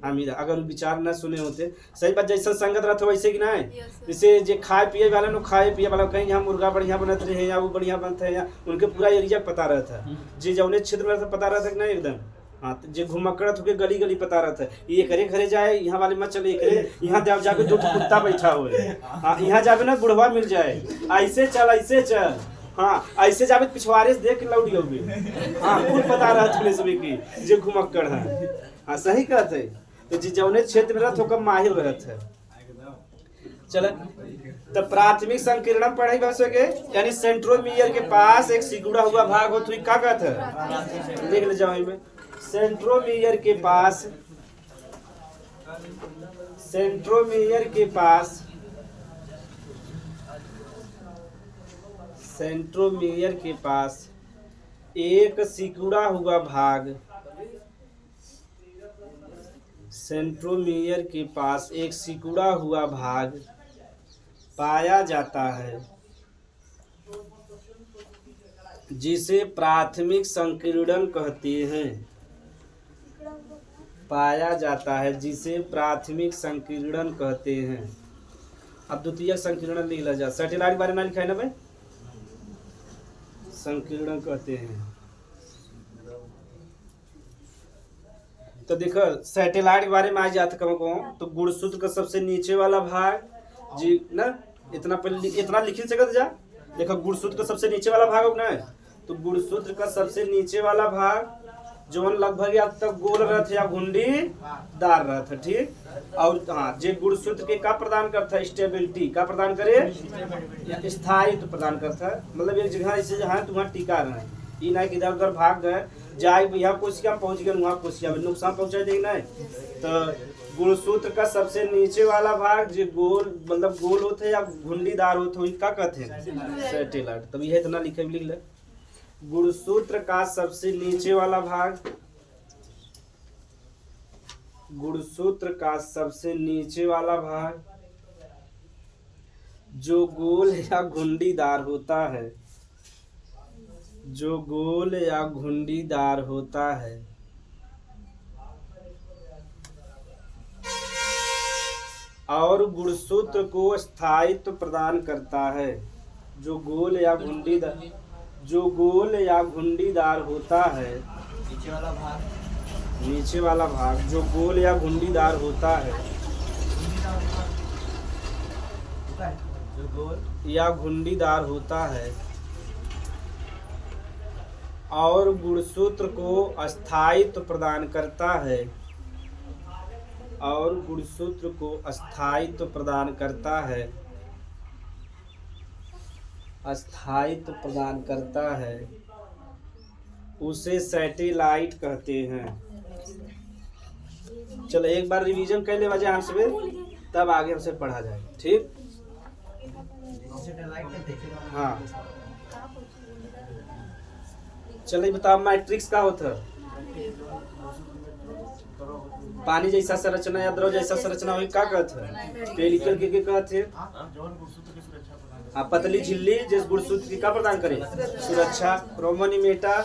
अमीर अगर वो विचार न सुने होते। सही बात, जैसा संगत रहते वैसे कि नहीं। जैसे जे खाए पिए वाला लोग खाए पिए वाला कहीं यहाँ मुर्गा बढ़िया बनत रहे या वो बढ़िया बनते हैं, या उनके पूरा एरिया पता रहता है। जे जौने क्षेत्र में रहता पता रहता है कि नहीं एकदम। हाँ, तो जे घुमक्कड़ होके गली गली पता रहता है, ये करे घरे जाए, यहाँ वाले मत चले करे, यहाँ देव जाके 2 कुत्ता बैठा हुए। हाँ, यहाँ जाके ना बुढ़वा मिल जाए, ऐसे चल ऐसे चल। हाँ, ऐसे जावे पिछवाड़े से देख के लौट गए। हाँ, कुल पता रहता है इसमें की जे घुमक्कड़ है। हाँ, सही कहते हैं। तो जे जौने क्षेत्र में रहते होकर माहिर रहते है। चल तो प्राथमिक संकीर्णन पढ़ाई बस के, यानी सेंट्रोमियर के पास एक सिकुड़ा हुआ भाग हो, तो क्या कहते हैं, देख ले जाओ में। सेंट्रोमियर के पास, सेंट्रोमियर के पास, सेंट्रोमियर के पास एक सिकुड़ा हुआ भाग, सेंट्रोमियर के पास एक सिकुड़ा हुआ भाग पाया जाता है, जिसे प्राथमिक संकीर्णन कहते हैं। पाया जाता है जिसे प्राथमिक संकीर्णन कहते हैं। अब द्वितीय संकीर्णन लिख ला जा। सैटेलाइट बारे में लिखा है ना भाई, संकीर्णन कहते हैं। तो देखो सैटेलाइट के बारे में आज जाते कहूँ तो गुणसूत्र का सबसे नीचे वाला भाग जी ना, इतना पहले इतना लिख सकते जा। देखो गुणसूत्र का सबसे नीचे वाला भाग हो ना, तो गुणसूत्र का सबसे नीचे वाला भाग जो लगभग अब तक गोल रहता या घुंडी दार रहता, ठीक। और हाँ, जे गुणसूत्र के का प्रदान करता है, स्टेबिलिटी का प्रदान करे, स्थायित्व प्रदान करता है। मतलब एक जगह ऐसे जहाँ तुम्हारा टिका रहे, ये नहीं कि इधर उधर भाग गए, जाए यहाँ कोशिका में पहुंच गए वहाँ कोशिका में नुकसान पहुंचा देगी नहीं। तो गुणसूत्र का सबसे नीचे वाला भाग जो गोल मतलब गोल होते हैं या घुंडीदार होते हैं, क्या कहते हैं, सैटेलाइट। तब यह इतना लिखे लिख ले। गुणसूत्र का सबसे नीचे वाला भाग, गुणसूत्र का सबसे नीचे वाला भाग जो गोल या घुंडीदार होता है, जो गोल या घुंडीदार होता है, और गुणसूत्र को स्थायित्व प्रदान करता है। जो गोल या घुंडीदार, जो गोल या घुंडीदार होता है, नीचे वाला भाग, नीचे वाला भाग जो गोल या घुंडीदार होता है, जो गोल या घुंडीदार होता है और गुणसूत्र को स्थायित्व प्रदान करता है, और गुणसूत्र को स्थायित्व प्रदान करता है, स्थायित्व प्रदान करता है, उसे सैटेलाइट कहते हैं। चलो एक बार रिवीजन कर ले वजह हमसे, तब आगे हमसे पढ़ा जाए, ठीक। हाँ चलो बताओ मैट्रिक्स का होता है, पानी जैसा संरचना या द्रव जैसा संरचना हुई क्या कहते हैं, पेलिकल के कहते हैं। हाँ, पतली झिल्ली जिस गुणसूत्र की का प्रदान करे, सुरक्षा। क्रोमोनीमेटा,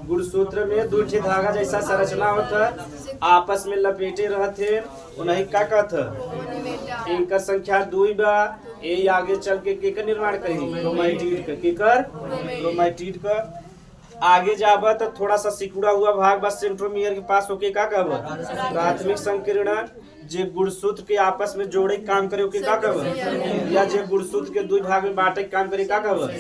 गुणसूत्र में 2 धागा जैसा संरचना होता है, आपस में लपेटे रहते, उन्हें क्या कहते, इनका संख्या 2 बा। ये आगे चल के केकर निर्माण करी, क्रोमैटिड का, केकर क्रोमैटिड का। आगे जाबा तो थोड़ा सा सिकुड़ा हुआ भाग बस सेंट्रोमियर के पास होके का कहब, प्राथमिक संकीर्णन। जे गुणसूत्र के आपस में जोड़े काम करे ओके का कहब, या जे गुणसूत्र के 2 भाग में बांटे काम करे का कहब,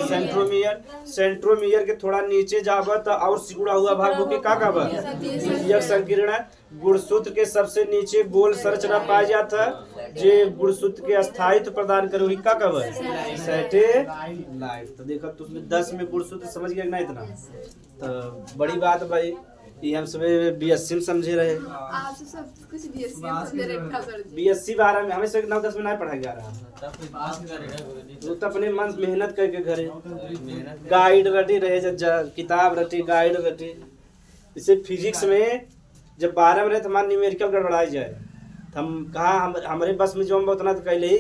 सेंट्रोमियर। सेंट्रोमियर के थोड़ा नीचे जाबा तो और सिकुड़ा हुआ भाग होके का कहब, द्वितीयक संकीर्णन। गुणसूत्र के सबसे नीचे गोल संरचना पाया जाता है, जे गुणसूत्र के स्थायित्व प्रदान करे का कहब, सैटेलाइट। तो देखो तुमने 10 में गुणसूत्र समझ गया ना इतना, तो बड़ी बात भाई। ये हम सब बीएससी में समझे रहे, बीएससी 12 में हमें से 9-10 में नहीं पढ़ाया जा रहा। तो अपने मन मेहनत करके घरे गाइड रटे रहे, किताब रटे गाइड रटे। इसे फिजिक्स में जब 12 में रहे तो हमारा न्यूमेरिकल गड़बड़ाई जाए, तो हम कहा हमारे बस में जो हम उतना तो कैले ही,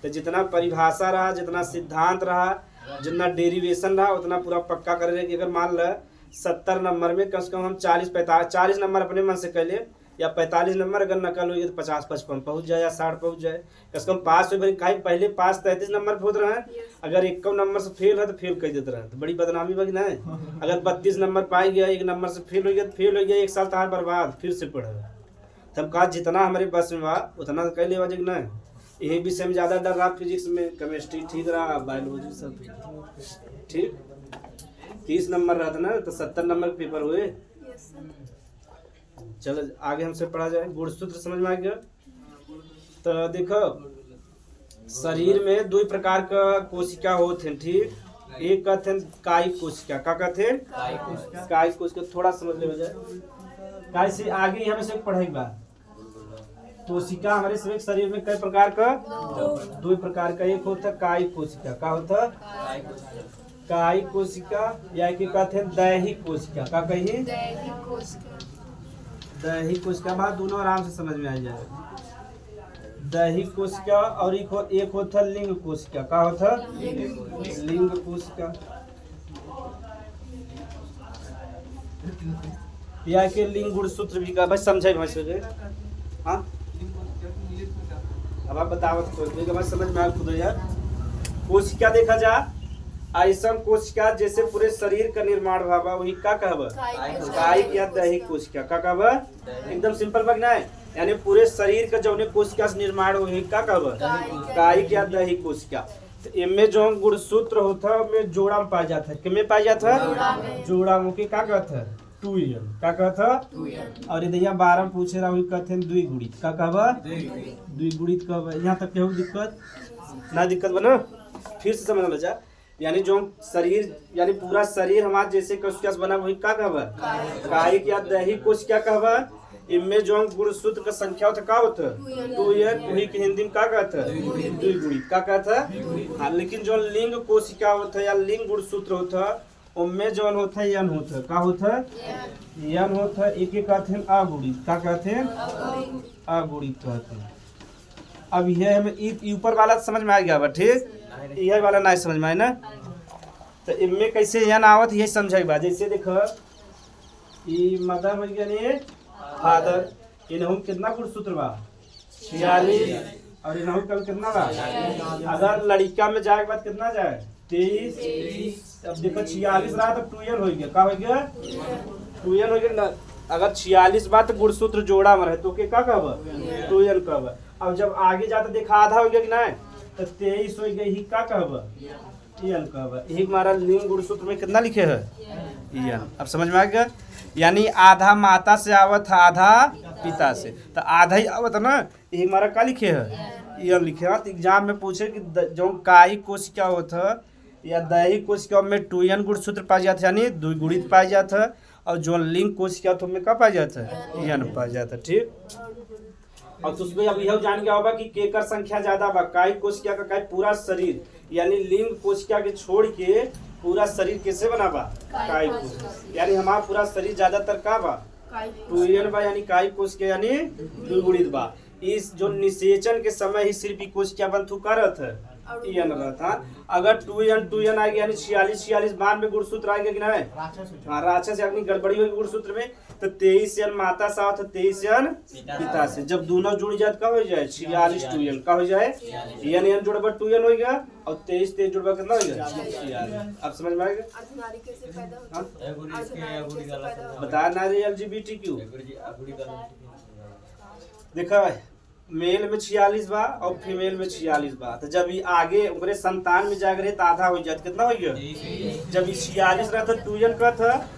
तो जितना परिभाषा रहा, जितना सिद्धांत रहा, जितना डेरिवेशन रहा, उतना पूरा पक्का कर रहे कि अगर मान ल 70 नंबर में कम से कम हम 40 नंबर अपने मन से कर ले, या 45 नंबर अगर नकल हुई तो 50-55 पहुंच जाए या 60 पहुंच जाए। कम से कम पास हो भाई, कहीं पहले पास 33 नंबर पे होते रहे, अगर 51 नंबर से फेल है तो फेल कर देते रहे, तो बड़ी बदनामी बगी ना है। अगर 32 नंबर पाई गया, 1 नंबर से फेल हो गया तो फेल हो गया, 1 साल तार बर्बाद, फिर से पढ़े। तब कहा जितना हमारे बस में बा उतना तो कर ले वजह ना। यही विषय में ज़्यादा डर रहा, फिजिक्स में, केमिस्ट्री ठीक रहा, बायोलॉजी सब ठीक। 30 नंबर रहता ना तो 70 नंबर के पेपर हुए। चलो आगे हमसे पढ़ा जाए। गुणसूत्र समझ में आ गया। तो देखो शरीर में 2 प्रकार का कोशिका होते हैं, ठीक। एक कहते हैं कायिक कोशिका, क्या कहते हैं कायिक कोशिका, थोड़ा समझ ले हो जाए काय से आगे ही हमें से पढ़ेगा। कोशिका हमारे शरीर में कई प्रकार का 2 प्रकार का, एक होता है कायिक कोशिका, क्या होता है कायिक कोशिका, या कि कहते हैं दैहिक कोशिका, क्या कहिए दैहिक कोशिका। बात दोनों आराम से समझ में आ जाए। दैहिक कोशिका और एक होता लिंग कोशिका, क्या होता लिंग कोशिका, या के लिंग गुणसूत्र भी का बस समझे भाई। हाँ अब आप बताओ तो समझ में आ खुद यार। कोशिका देखा जा ऐसा कोशिका जैसे पूरे शरीर का निर्माण भावा, वही का कहब कायिक या दैहिक कोशिका, का कहब एकदम सिंपल बगना है। यानी पूरे शरीर का जो कोशिका से निर्माण हो वही का कहब कायिक या दैहिक कोशिका। तो इनमें जो गुणसूत्र होता है उनमें जोड़ा में पाया जाता है, किसमें पाया जाता है जोड़ा में, क्या कहता है 2n, क्या कहता। और यदि 12 पूछे रहा वही कहते हैं द्विगुणित, क्या कहब द्विगुणित कहब। यहाँ तक केहू दिक्कत ना दिक्कत बना, फिर से समझ लो जा। यानी जो शरीर यानी पूरा शरीर हमारा जैसे कोशिका से बना वही क्या कहब कायिक या दैहिक कोशिका कहब। इनमें जो गुणसूत्र का संख्या होता क्या होता 2n, वही के हिंदी में क्या कहता द्विगुणित, क्या कहता। हाँ लेकिन जो लिंग कोशिका होता है या लिंग गुणसूत्र होता है उनमें जो होता है यन होता है, क्या होता है यन होता है। एक कहते हैं अगुणित, क्या कहते हैं अगुणित कहते हैं। अब यह हमें ऊपर वाला समझ में आ गया बा, ठीक। यह वाला नहीं समझ में आए ना, तो इनमें कैसे यन आवत यही समझे बा। जैसे देखो ये मदर बन गया फादर, इनहु कितना गुणसूत्र बा 46, और इनहु कल कितना बा। अगर लड़का में जाए के बाद कितना जाए 23। अब देखो 46 रहा तो 2n हो गया, क्या हो गया 2n हो गया। अगर 46 बात गुणसूत्र जोड़ा में रहे तो क्या कहब 2n कहब। अब जब आगे जाते देखा आधा हो गया कि नहीं तो 23 हो गया, ही क्या कहब n कहब। यही हमारा लिंग गुणसूत्र में कितना लिखे है n। अब समझ में आ गया। यानी आधा माता से आवत है आधा पिता से, तो आधा ही आवत है ना, यही हमारा क्या लिखे है n लिखे है। तो एग्जाम में पूछे कि जो कायिक कोशिका होता है या दैहिक कोशिका में 2n गुणसूत्र पाया जाता है, यानी द्विगुणित पाया जाता है। और जो लिंग कोशिका तो में क्या पाया जाता है n पाया जाता है, ठीक। और तो उसमें अब यह जान गया होगा कि केकर संख्या ज्यादा बा, कायिक कोशिका का काय पूरा शरीर, यानी लिंग कोशिका के छोड़ के पूरा शरीर कैसे बना बा कायिक कोशिका। यानी हमारा पूरा शरीर ज्यादातर का बा 2n बा, यानी कायिक कोशिका यानी द्विगुणित बा। इस जो निषेचन के समय ही सिर्फ कोशिका बंधु करत है n रहता। अगर 2n आ गया यानी 46 बाद में गुणसूत्र आ गया कि नहीं, हाँ राक्षस यानी गड़बड़ी होगी गुणसूत्र में, तो 23n माता से आवत 23n पिता से। जब दोनों जुड़ जाए क्या हो जाए 46 2n का हो जाए n जुड़बा 2n हो गया, और 23 जुड़बा कितना हो गया 46। अब समझ में आ गया। बता नारी LGBTQ देखा भाई, मेल में 46 बा और फीमेल में 46 बा। तो जब ये आगे उनके संतान में जाग रहे तो आधा हो जाए, कितना हो गया जब ये 46 रहा था 2n का था,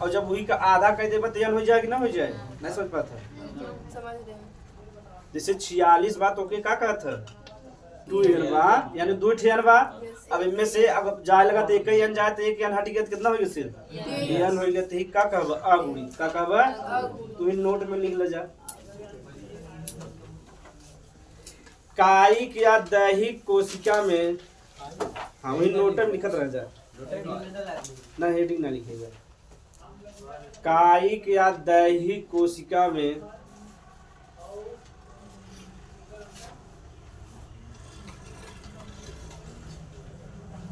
और जब वही का आधा कह देगा तो n हो जाए कि ना हो जाए, नहीं समझ पाता। जैसे 46 बा तो क्या कहा था 2n बा, यानी 2 n बा। अब इनमें से अब जाए लगा तो एक ही n जाए तो एक n हट गया तो कितना हो गया सिर्फ n हो गया। तो क्या कहब अगुणित, क्या कहब तू नोट में लिख ले जा। कायिक या दैहिक कोशिका में, हाँ वही नोट में लिखत रह जा ना, हेडिंग ना लिखेगा। कायिक या दैहिक कोशिका में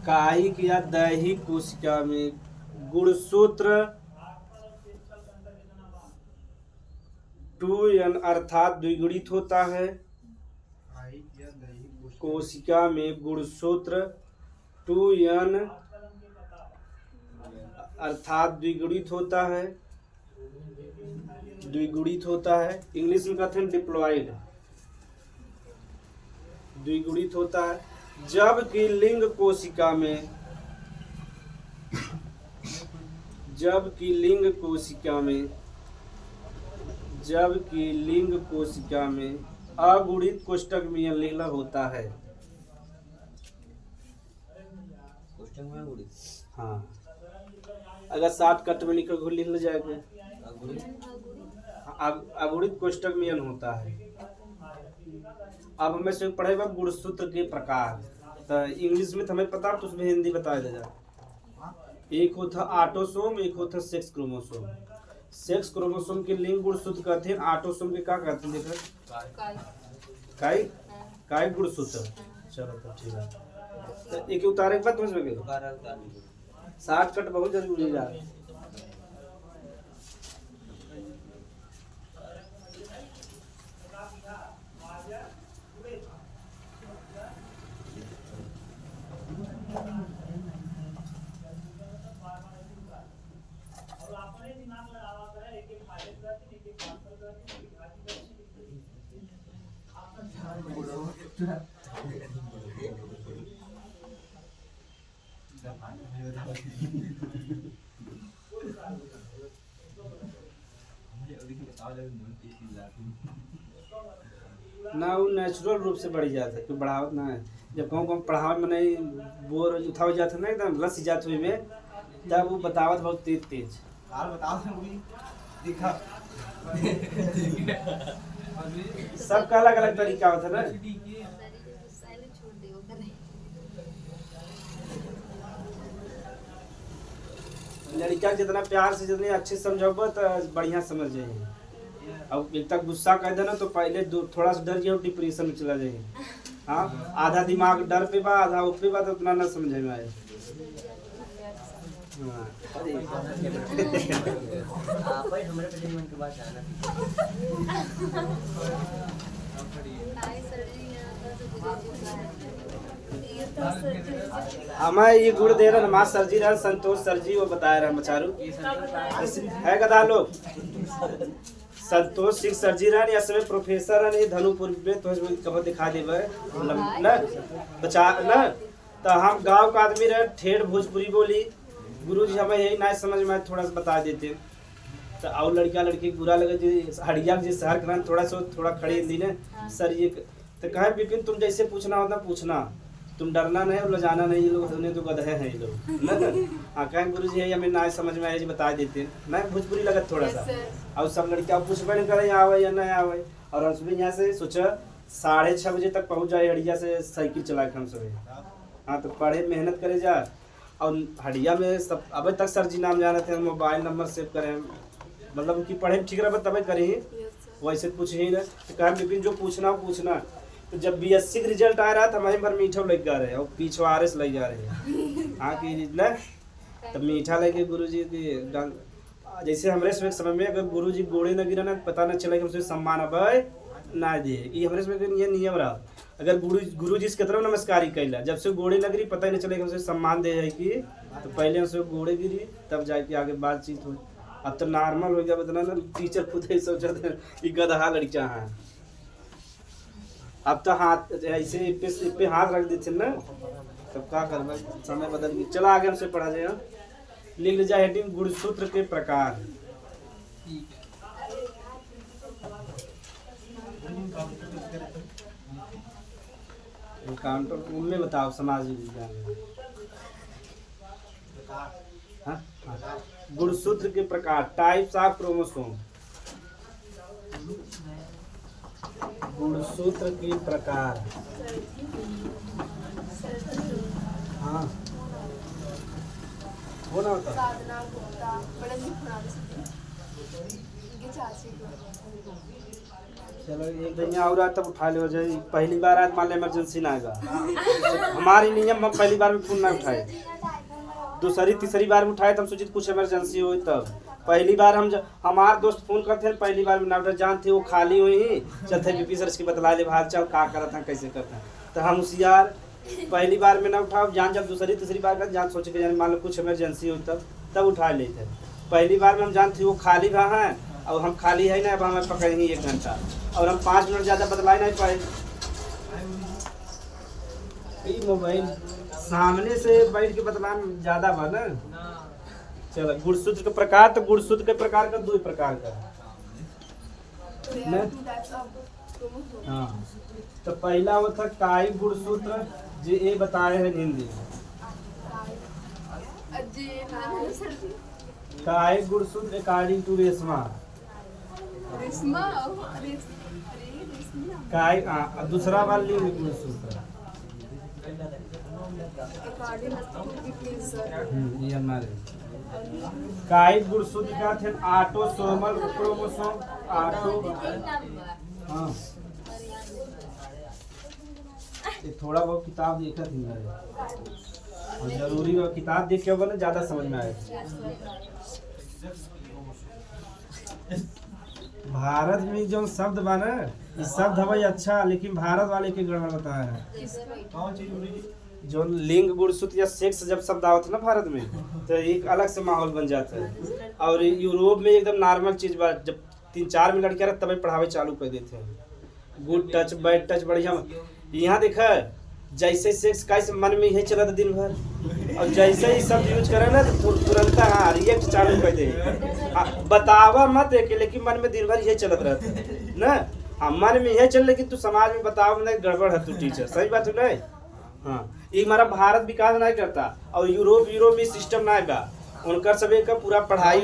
कायिक या दैहिक कोशिका में गुणसूत्र 2n अर्थात द्विगुणित होता है। कोशिका में गुणसूत्र 2n अर्थात द्विगुणित होता है, द्विगुणित होता है। इंग्लिश में कहते हैं डिप्लॉयड, द्विगुणित होता है। जबकि लिंग कोशिका में, जबकि लिंग कोशिका में, जबकि लिंग कोशिका में अगुणित कोष्टक में लिंग होता है। कोष्टक में अगुणित, हाँ, अगर 7 कट में लिखो लिख जाएगा, अगुणित कोष्टक में होता है। अब हमें से पढ़ेगा गुणसूत्र के प्रकार, तो इंग्लिश में तो हमें पता, तो उसमें हिंदी बता देगा। एक होता ऑटोसोम, एक होता सेक्स क्रोमोसोम। सेक्स क्रोमोसोम के लिंग गुणसूत्र कहते हैं, ऑटोसोम के क्या कहते हैं? देखो काई, काई गुणसूत्र। चलो तो ठीक है, तो एक उतारे के बाद समझ में गए। 60 कट बहुत जरूरी है। ना वो नेचुरल रूप से बढ़ी जाता है, कोई बढ़ावत ना है। जब कहूँ पढ़ावत में नहीं बोर उठा जाता है ना, एकदम रस जात हुई में, तब वो बतावत बहुत तेज तेज। सबका अलग अलग तरीका होता है ना। लड़का जितना प्यार से जितने अच्छे समझाओ तो बढ़िया समझ जाइए। अब एक तक गुस्सा कर देना तो पहले थोड़ा सा डर जाओ, डिप्रेशन में चला जाइए। हाँ, आधा दिमाग डर पे बा, आधा उप पे बा, तो उतना ना समझे में आए। हमें ये गुड़ दे रहे हमारे सर जी रहे, संतोष सर जी, वो बताया रहे मचारू है कदा लोग। संतोष सिंह सर जी रहे, इसमें प्रोफेसर है धनुपुर में, तो कहो दिखा देवे ना बचा ना। तो हम गांव का आदमी रहे, ठेठ भोजपुरी बोली। गुरुजी हमें यही ना समझ में थोड़ा सा बता देते, तो और लड़का लड़की बुरा लगे जी हड़िया जी शहर के थोड़ा खड़े हिंदी ने सर ये तो कहे विपिन तुम जैसे पूछना होता पूछना, तुम डरना नहीं और लजाना नहीं। ये लोग तो गधे हैं ये लोग ना। हाँ, कहें गुरुजी है हमें ना समझ में आए जी बता देते ना, भोजपुरी लगत थोड़ा सा। और सब लड़कियाँ पूछबे नहीं करे आवे या नहीं आवे। और हम सुबह यहाँ से सोचा 6:30 बजे तक पहुँच जाए हड़िया से साइकिल चला के हम सुबह। हाँ, तो पढ़े मेहनत करे जा। और हड़िया में सब अभी तक सर जी नाम जाने थे, मोबाइल नंबर सेव करें, मतलब कि पढ़े ठीक रहे तब करें, वैसे पूछ ही ना। तो कहा विपिन जो पूछना पूछना। तो जब BSc का रिजल्ट आ रहा था हमारे पर मीठा लग जा रहे हैं और पीछे RS लग जा रहे हैं। हाँ कि ना, तब मीठा लगे गुरुजी की जैसे हमारे समय में अगर गुरुजी गोड़े न गिरा ना पता न चले कि हमसे सम्मान अब ना दे। ये हमारे समय ये नियम रहा, अगर गुरुजी की तरफ नमस्कार ही कैला, जब से गोड़े न गिरी पता ही नहीं चले कि हमसे सम्मान दे है कि, तो पहले हमसे गोड़े गिरी तब जाके आगे बातचीत हुई। अब तो नॉर्मल हो गया, बतना ना टीचर खुद ही सोचा था कि गधा लड़का है। अब तो हाथ ऐसे पे हाथ रख देते ना, तब क्या करना, समय बदल गया। चला आगे हमसे पढ़ा जाए। लिख लीजिए हेडिंग गुणसूत्र के प्रकार। काउंटर उनमें बताओ सामाजिक विज्ञान। हाँ? गुणसूत्र के प्रकार, टाइप्स ऑफ क्रोमोसोम। गुणसूत्र के प्रकार। हाँ, वो ना होता। चलो एक दिन और रात तब उठा लो जाए। पहली बार आज मान लो इमरजेंसी ना आएगा, हमारी नियम हम पहली बार में फोन ना उठाए, दूसरी तीसरी बार में उठाए तब सोचित कुछ इमरजेंसी हो तब। पहली बार हमार दोस्त फोन करते हैं, पहली बार में डॉक्टर जानते वो खाली हुई ही चलते बीपी सर इसकी बतला ले हाल चाल का करता है कैसे करता है। तो हम होशियार पहली बार में ना उठाओ, जान जब दूसरी तीसरी बार कर जान सोचे कि मान लो कुछ इमरजेंसी हो तब उठा लेते। पहली बार में हम जानते वो खाली रहा है और हम खाली है ना, अब हमें पकड़ेंगे 1 घंटा और हम 5 मिनट ज़्यादा बतला नहीं पाए। मोबाइल सामने से बैठ के बतला ज़्यादा बा ना। चलो गुणसूत्र के प्रकार, तो गुणसूत्र के प्रकार का 2 प्रकार का है। हाँ, तो पहला होता कायिक गुणसूत्र जो ये बताए हैं हिंदी। कायिक गुणसूत्र अकॉर्डिंग टू रेशमा कायिक। दूसरा वाला लिंग गुणसूत्र ये हमारे कायिक गुणसूत्र का थे ऑटोसोमल क्रोमोसोम हाँ ये थोड़ा बहुत किताब देखा थी मेरे और जरूरी हो किताब देख के होगा ना ज़्यादा समझ में आए। भारत में जो शब्द बा ना ये शब्द हवाई अच्छा, लेकिन भारत वाले के गड़बड़ बताया है। जो लिंग गुणसूत्र या सेक्स जब शब्द आवत है ना भारत में तो एक अलग से माहौल बन जाता है। और यूरोप में एकदम नॉर्मल चीज बा, जब 3-4 में लड़कियां तभी पढ़ावे चालू कर देते हैं। गुड टच बैड टच बढ़िया। यहाँ देखा जैसे सेक्स का मन में यही चला था दिन भर और जैसे ही शब्द यूज करे ना तो तुरंत हाँ रिएक्ट चालू कर दे। बतावा मत एक, लेकिन मन में दिन भर यही चलत रहता ना। हाँ मन में यही चल, लेकिन तू समाज में बताओ नहीं गड़बड़ है तू टीचर, सही बात है नहीं। हाँ ये हमारा भारत विकास नहीं करता और यूरोप में सिस्टम नहीं बा, उनका सब का पूरा पढ़ाई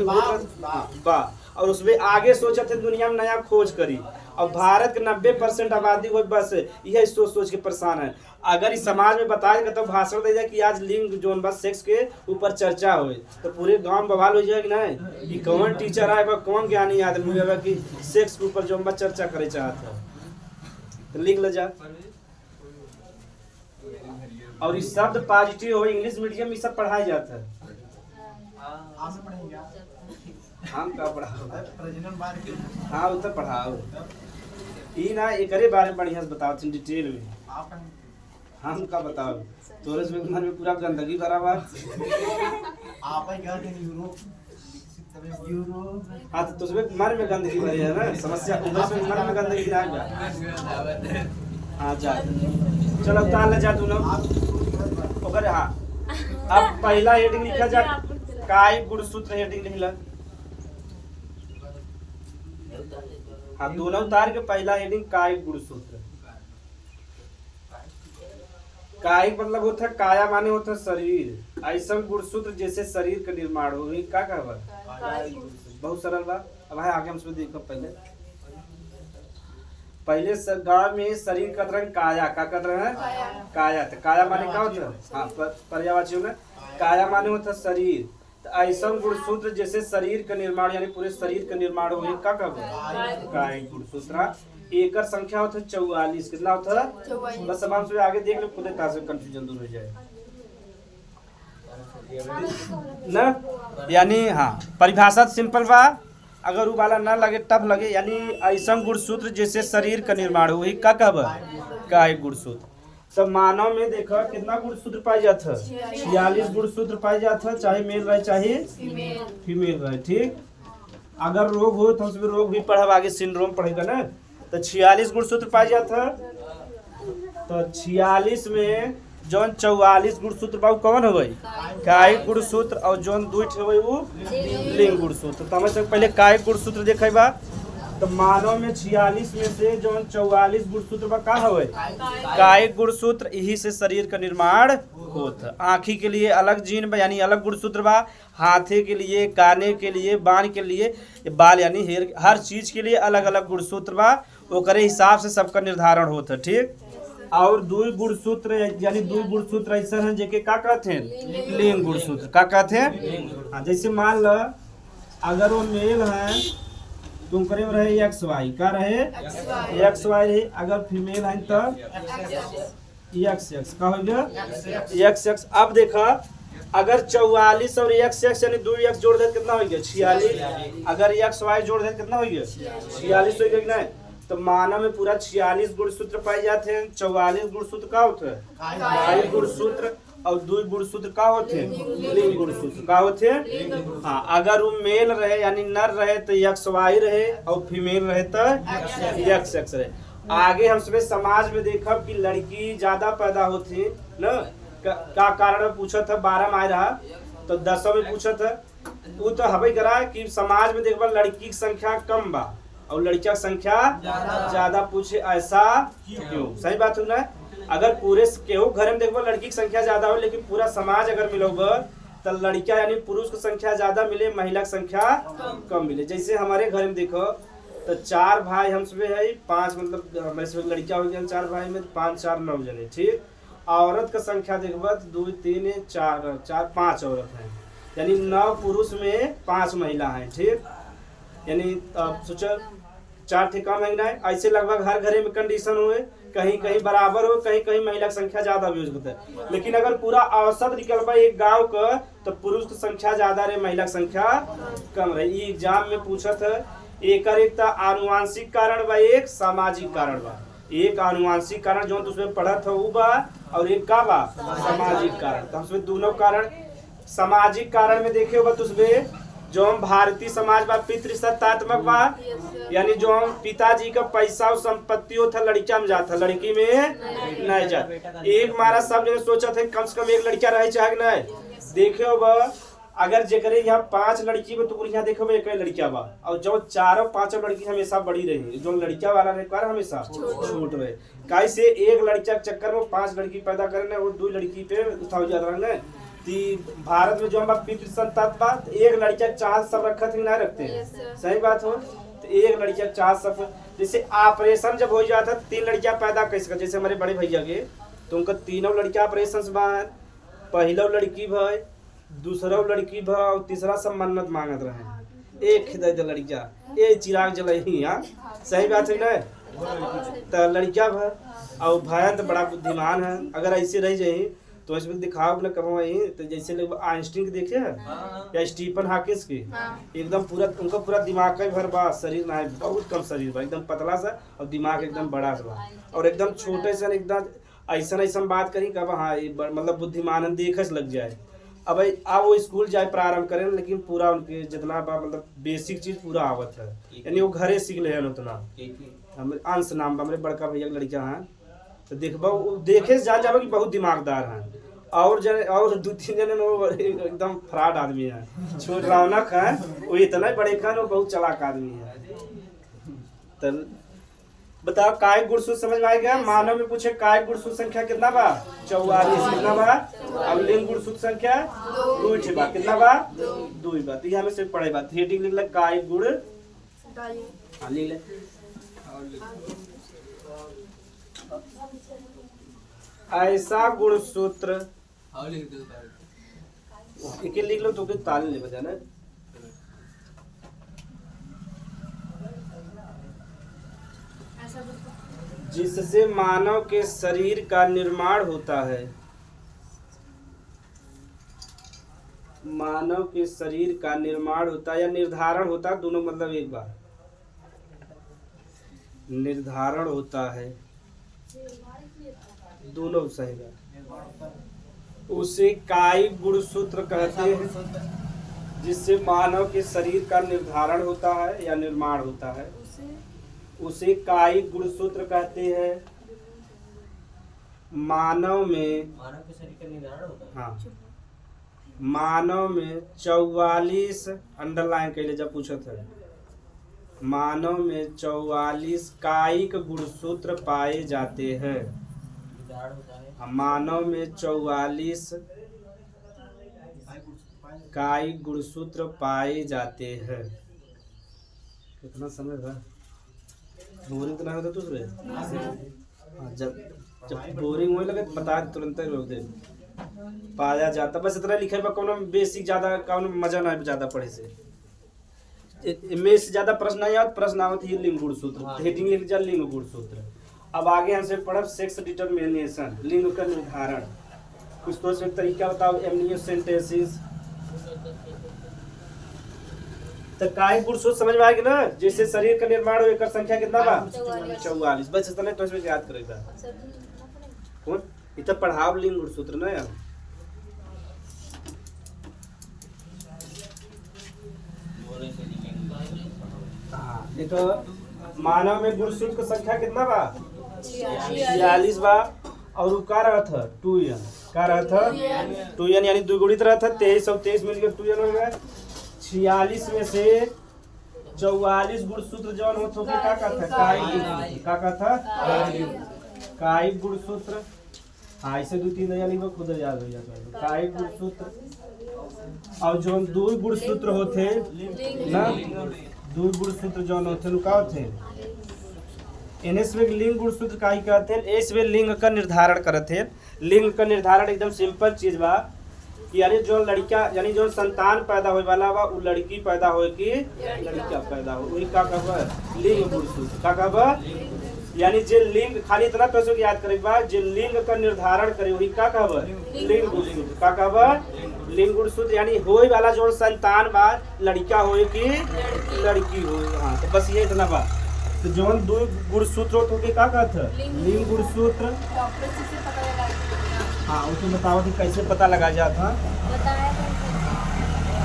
बा और उसमें आगे सोचा थे दुनिया में नया खोज करी। और भारत के 90% आबादी हो बस यही सोच के परेशान है। अगर इस समाज में बताएगा तो भाषण दे जाए कि आज लिंग जोन बस सेक्स के ऊपर चर्चा हो तो पूरे गांव में बवाल हो जाएगी नहीं कि कौन टीचर आएगा कौन ज्ञानी आदमी आएगा कि सेक्स के ऊपर जो बस चर्चा करे चाहता है। तो लिख ले जा। और इस शब्द पॉजिटिव हो इंग्लिश मीडियम में सब पढ़ाया जाता है। हम का पढ़ाओ हाँ उतर पढ़ाओ ई ना एकरे बारे में बढ़िया से बताओ डिटेल में। हम का बताओ तोरे से घर में पूरा गंदगी भरा हुआ आप ही कहते हैं यूरोप हाँ तो तुझमें मन में गंदगी भरी है ना, समस्या उधर से मन में गंदगी ना जा। हाँ जा चलो उतार ले जा तू ना ओकर। हाँ अब पहला हेडिंग लिखा जा कायिक गुणसूत्र हेडिंग लिखला। हाँ दोनों उतार के पहला हेडिंग कायिक गुणसूत्र। कायिक मतलब होता है काया माने होता है शरीर, ऐसा गुणसूत्र जैसे शरीर का निर्माण हो क्या कहवा बहुत सरल बा। अब है आगे हम उसमें देखो पहले गाँव में शरीर का तरह काया का तरह है काया। तो काया माने क्या होता है हाँ पर्यायवाची में काया माने होता है शरीर। तो ऐसा गुणसूत्र जैसे शरीर का निर्माण यानी पूरे शरीर का निर्माण हो क्या कहवा कायिक गुणसूत्र। एकर संख्या होता है 44। कितना होता है बस अब हम आगे देख लो खुद से कंफ्यूजन दूर हो जाए ना। यानी हाँ परिभाषा सिंपल बा, अगर वो वाला ना लगे टफ लगे यानी ऐसा गुणसूत्र जैसे शरीर का निर्माण हो क्या कहवा कायिक गुणसूत्र। तो मानव में देखो कितना गुणसूत्र पाई जाता है 46 गुणसूत्र पाई जाता है, चाहे मेल रहे चाहे फीमेल रहे। ठीक अगर रोग हो तो उसमें रोग भी पढ़ा आगे सिंड्रोम पढ़ेगा ना। तो 46 गुणसूत्र पाई जाता है। तो 46 में जौन 44 गुणसूत्र बा कौन हो गई कायिक गुणसूत्र और जौन 2 ठे वो लिंग गुणसूत्र। तो हमें पहले कायिक गुणसूत्र देखे बा। तो मानव में 46 में से जौन 44 गुणसूत्र बा का हो कायिक गुणसूत्र, यही से शरीर का निर्माण होता। आँखी के लिए अलग जीन यानी अलग गुणसूत्र बा, हाथे के लिए काने के लिए बान के लिए बाल यानी हेयर हर चीज के लिए अलग अलग गुणसूत्र बा, ओकरे हिसाब से सबका निर्धारण होता। ठीक और 2 गुणसूत्र यानी 2 गुणसूत्र ऐसा है जेके का कहते हैं लिंग गुणसूत्र का कहते हैं। हाँ जैसे मान लो अगर वो मेल है तुम करे रहे XY का रहे XY रहे, अगर फीमेल है तो XX का हो गया XX। अब देखा अगर 44 और x यानी 2x जोड़ दे कितना हो गया 46। अगर x y जोड़ दे कितना हो गया 46 हो गया कि नहीं। तो मानव में पूरा 46 गुणसूत्र पाए जाते हैं। 44 गुणसूत्र का होते हैं कायिक गुणसूत्र और 2 गुणसूत्र का होते हैं लिंग गुणसूत्र का होते हैं। हाँ, अगर वो मेल रहे यानी नर रहे तो x y रहे और फीमेल रहे तो x x रहे। आगे हम सब समाज में देखा कि लड़की ज्यादा पैदा होती न का कारण पूछा था 12 में आया रहा तो 10 में पूछा था। वो तो हवे करा कि समाज में देखा लड़की की संख्या कम बा और लड़कियों की संख्या ज्यादा पूछे ऐसा क्यों। सही बात है ना। अगर पूरे केहू घर में देखो लड़की की संख्या ज्यादा हो लेकिन पूरा समाज अगर मिलोगे तो लड़कियां यानी पुरुष की संख्या ज्यादा मिले महिला की संख्या कम मिले। जैसे हमारे घर में देखो तो 4 भाई हम सब है 5 मतलब हमारे सब लड़कियां हो गई 4 भाई में 5 4 9 जने ठीक। औरत का संख्या देखो 2 3 4 5 औरत हैं यानी 9 पुरुष में 5 महिला हैं ठीक। यानी सोचो 4 ठे कम है ना। ऐसे लगभग हर घरे में कंडीशन हुए कहीं कहीं बराबर हो कहीं कहीं महिला की संख्या ज्यादा भी होता है। लेकिन अगर पूरा औसत निकल पाए एक गांव का तो पुरुष की संख्या ज्यादा रहे महिला की संख्या कम रहे। ये एग्जाम में पूछा था एक आनुवांशिक कारण बा एक सामाजिक कारण बा। एक आनुवांशिक कारण जो उसमें पढ़ा था वो बा और एक का बा सामाजिक कारण। तो उसमें दोनों कारण सामाजिक कारण में देखे होगा तो उसमें जो हम भारतीय समाज बा पितृसत्तात्मक बा यानी जो हम पिताजी का पैसा और संपत्ति हो था लड़किया में जाता लड़की में नहीं जाता। एक मारा सब जगह सोचा थे कम से कम एक लड़किया रहे चाहे नहीं। देखे होगा अगर जेकरे यहाँ 5 लड़की बा तो यहाँ देखो एक लड़किया बा और जो 4 और 5 लड़की हमेशा बड़ी रही जो लड़किया वाला रहे हमेशा छोट रहे। काहे से एक लड़किया के चक्कर में 5 लड़की पैदा करे वो 2 लड़की पे उठा जाता रहे। भारत में जो हम पितृसत्तात्मक एक लड़किया चाह सब रखा थे नहीं रखते हैं। सही बात हो तो एक लड़किया चाह सब जैसे ऑपरेशन जब हो जाता 3 लड़कियां पैदा कैसे कर। जैसे हमारे बड़े भैया के तो उनका 3 लड़कियां ऑपरेशन पहला लड़की भाई दूसरा लड़की भा और तीसरा सब मन्नत मांगत रहे एक खिदा लड़किया ये चिराग जलही। हाँ सही बात है ना। तो लड़किया भा और भैया तो बड़ा बुद्धिमान है। अगर ऐसे रह जाए तो इसमें दिखाओ अपने कब वही तो जैसे लोग आइंस्टीन के देखे हैं या स्टीफन हॉकिंस की एकदम पूरा उनका पूरा दिमाग का भर बा शरीर ना है बहुत कम शरीर बा एकदम पतला सा और दिमाग एकदम बड़ा सा और एकदम छोटे से एकदम ऐसा बात करी कब हाँ मतलब बुद्धिमान देख लग जाए। अब अब वो स्कूल जाए प्रारंभ करें लेकिन पूरा उनके जितना मतलब बेसिक चीज पूरा आवत है यानी वो घरे सीख ले उतना। अंश नाम बा हमारे बड़का भैया लड़कियां हैं तो देखबा देखे जा जाबा कि बहुत दिमागदार हैं और 2-3 जने वो एकदम फ्रॉड आदमी है। छोट रौनक है वो इतना बड़े खान वो बहुत चालाक आदमी है। तो बताओ कायिक गुणसूत्र समझ में आ गया। मानव में पूछे कायिक गुणसूत्र संख्या कितना बा 44 कितना बा और लिंग गुणसूत्र संख्या 2 बा कितना बा 2 बा। तो हमें से पढ़े बा हेडिंग लिख ले कायिक गुण हां लिख ले ऐसा गुणसूत्र एक लिख लो तो के ताल ले बजाना जिससे मानव के शरीर का निर्माण होता है। मानव के शरीर का निर्माण होता है या निर्धारण होता है दोनों मतलब एक बार निर्धारण होता है दोनों सही है। उसे कायिक गुणसूत्र कहते हैं जिससे मानव के शरीर का निर्धारण होता है या निर्माण होता है उसे कायिक गुणसूत्र कहते हैं। मानव में मानव के शरीर का निर्धारण होता है। हाँ मानव में 44 अंडरलाइन के लिए जब पूछा था मानव में 44 कायिक गुणसूत्र पाए जाते हैं। मानव में 44 कायिक गुणसूत्र पाए जाते हैं। कितना समय था बोरिंग तो नहीं होता दूसरे जब बोरिंग होने लगे बता तुरंत रोक दे पाया जाता बस इतना लिखे कोनो बेसिक ज्यादा कोनो मजा नहीं ज्यादा पढ़े से इनमें से ज्यादा प्रश्न नहीं आवत। प्रश्न आवत ही लिंग गुणसूत्र हेडिंग लिख जा लिंग गुणसूत्र। अब आगे हमसे पढ़ब सेक्स डिटरमिनेशन लिंग का निर्धारण। कुछ तो एक तरीका बताओ एमनियोसेंटेसिस। तो कायिक गुणसूत्र समझ में आएगी ना, जैसे शरीर का निर्माण हो एकर संख्या कितना बा 44। बस इतना तो इसमें याद करेगा कौन इतना पढ़ाव लिंग गुणसूत्र ना यार। हाँ देखो मानव में गुणसूत्र की संख्या कितना बा 46 बा और वो का रहा था 2n का रहा था 2n यानी द्विगुणित रहा था 23 और 23 मिलकर 2n हो गया। 46 में से 44 गुणसूत्र जौन होत होके का था कायिक का था कायिक गुणसूत्र। हाँ ऐसे 2-3 यानी वो खुद याद हो जाता है कायिक गुणसूत्र। और जो दो गुणसूत्र होते ना दो गुणसूत्र जौन होते का होते इन्हें लिंग गुणसूत्र का ही कहते हैं। इसमें लिंग का निर्धारण करते हैं। लिंग का निर्धारण एकदम सिंपल चीज बा कि यानी जो लड़का यानी जो संतान पैदा होए वाला बा वो लड़की पैदा होए कि लड़का पैदा हो वही का कहबा लिंग गुणसूत्र का कहबा। यानी जे लिंग खाली इतना तो याद करे बा जे लिंग का निर्धारण करे वही का कहबा लिंग गुणसूत्र का कहबा लिंग गुणसूत्र। यानी होए वाला जो संतान बा लड़का होए कि लड़की हो। हाँ तो बस ये इतना बा। तो जो दो गुणसूत्र तो के का कहत लिंग गुणसूत्र। हाँ उसको बताओ कि कैसे पता लगा जाता।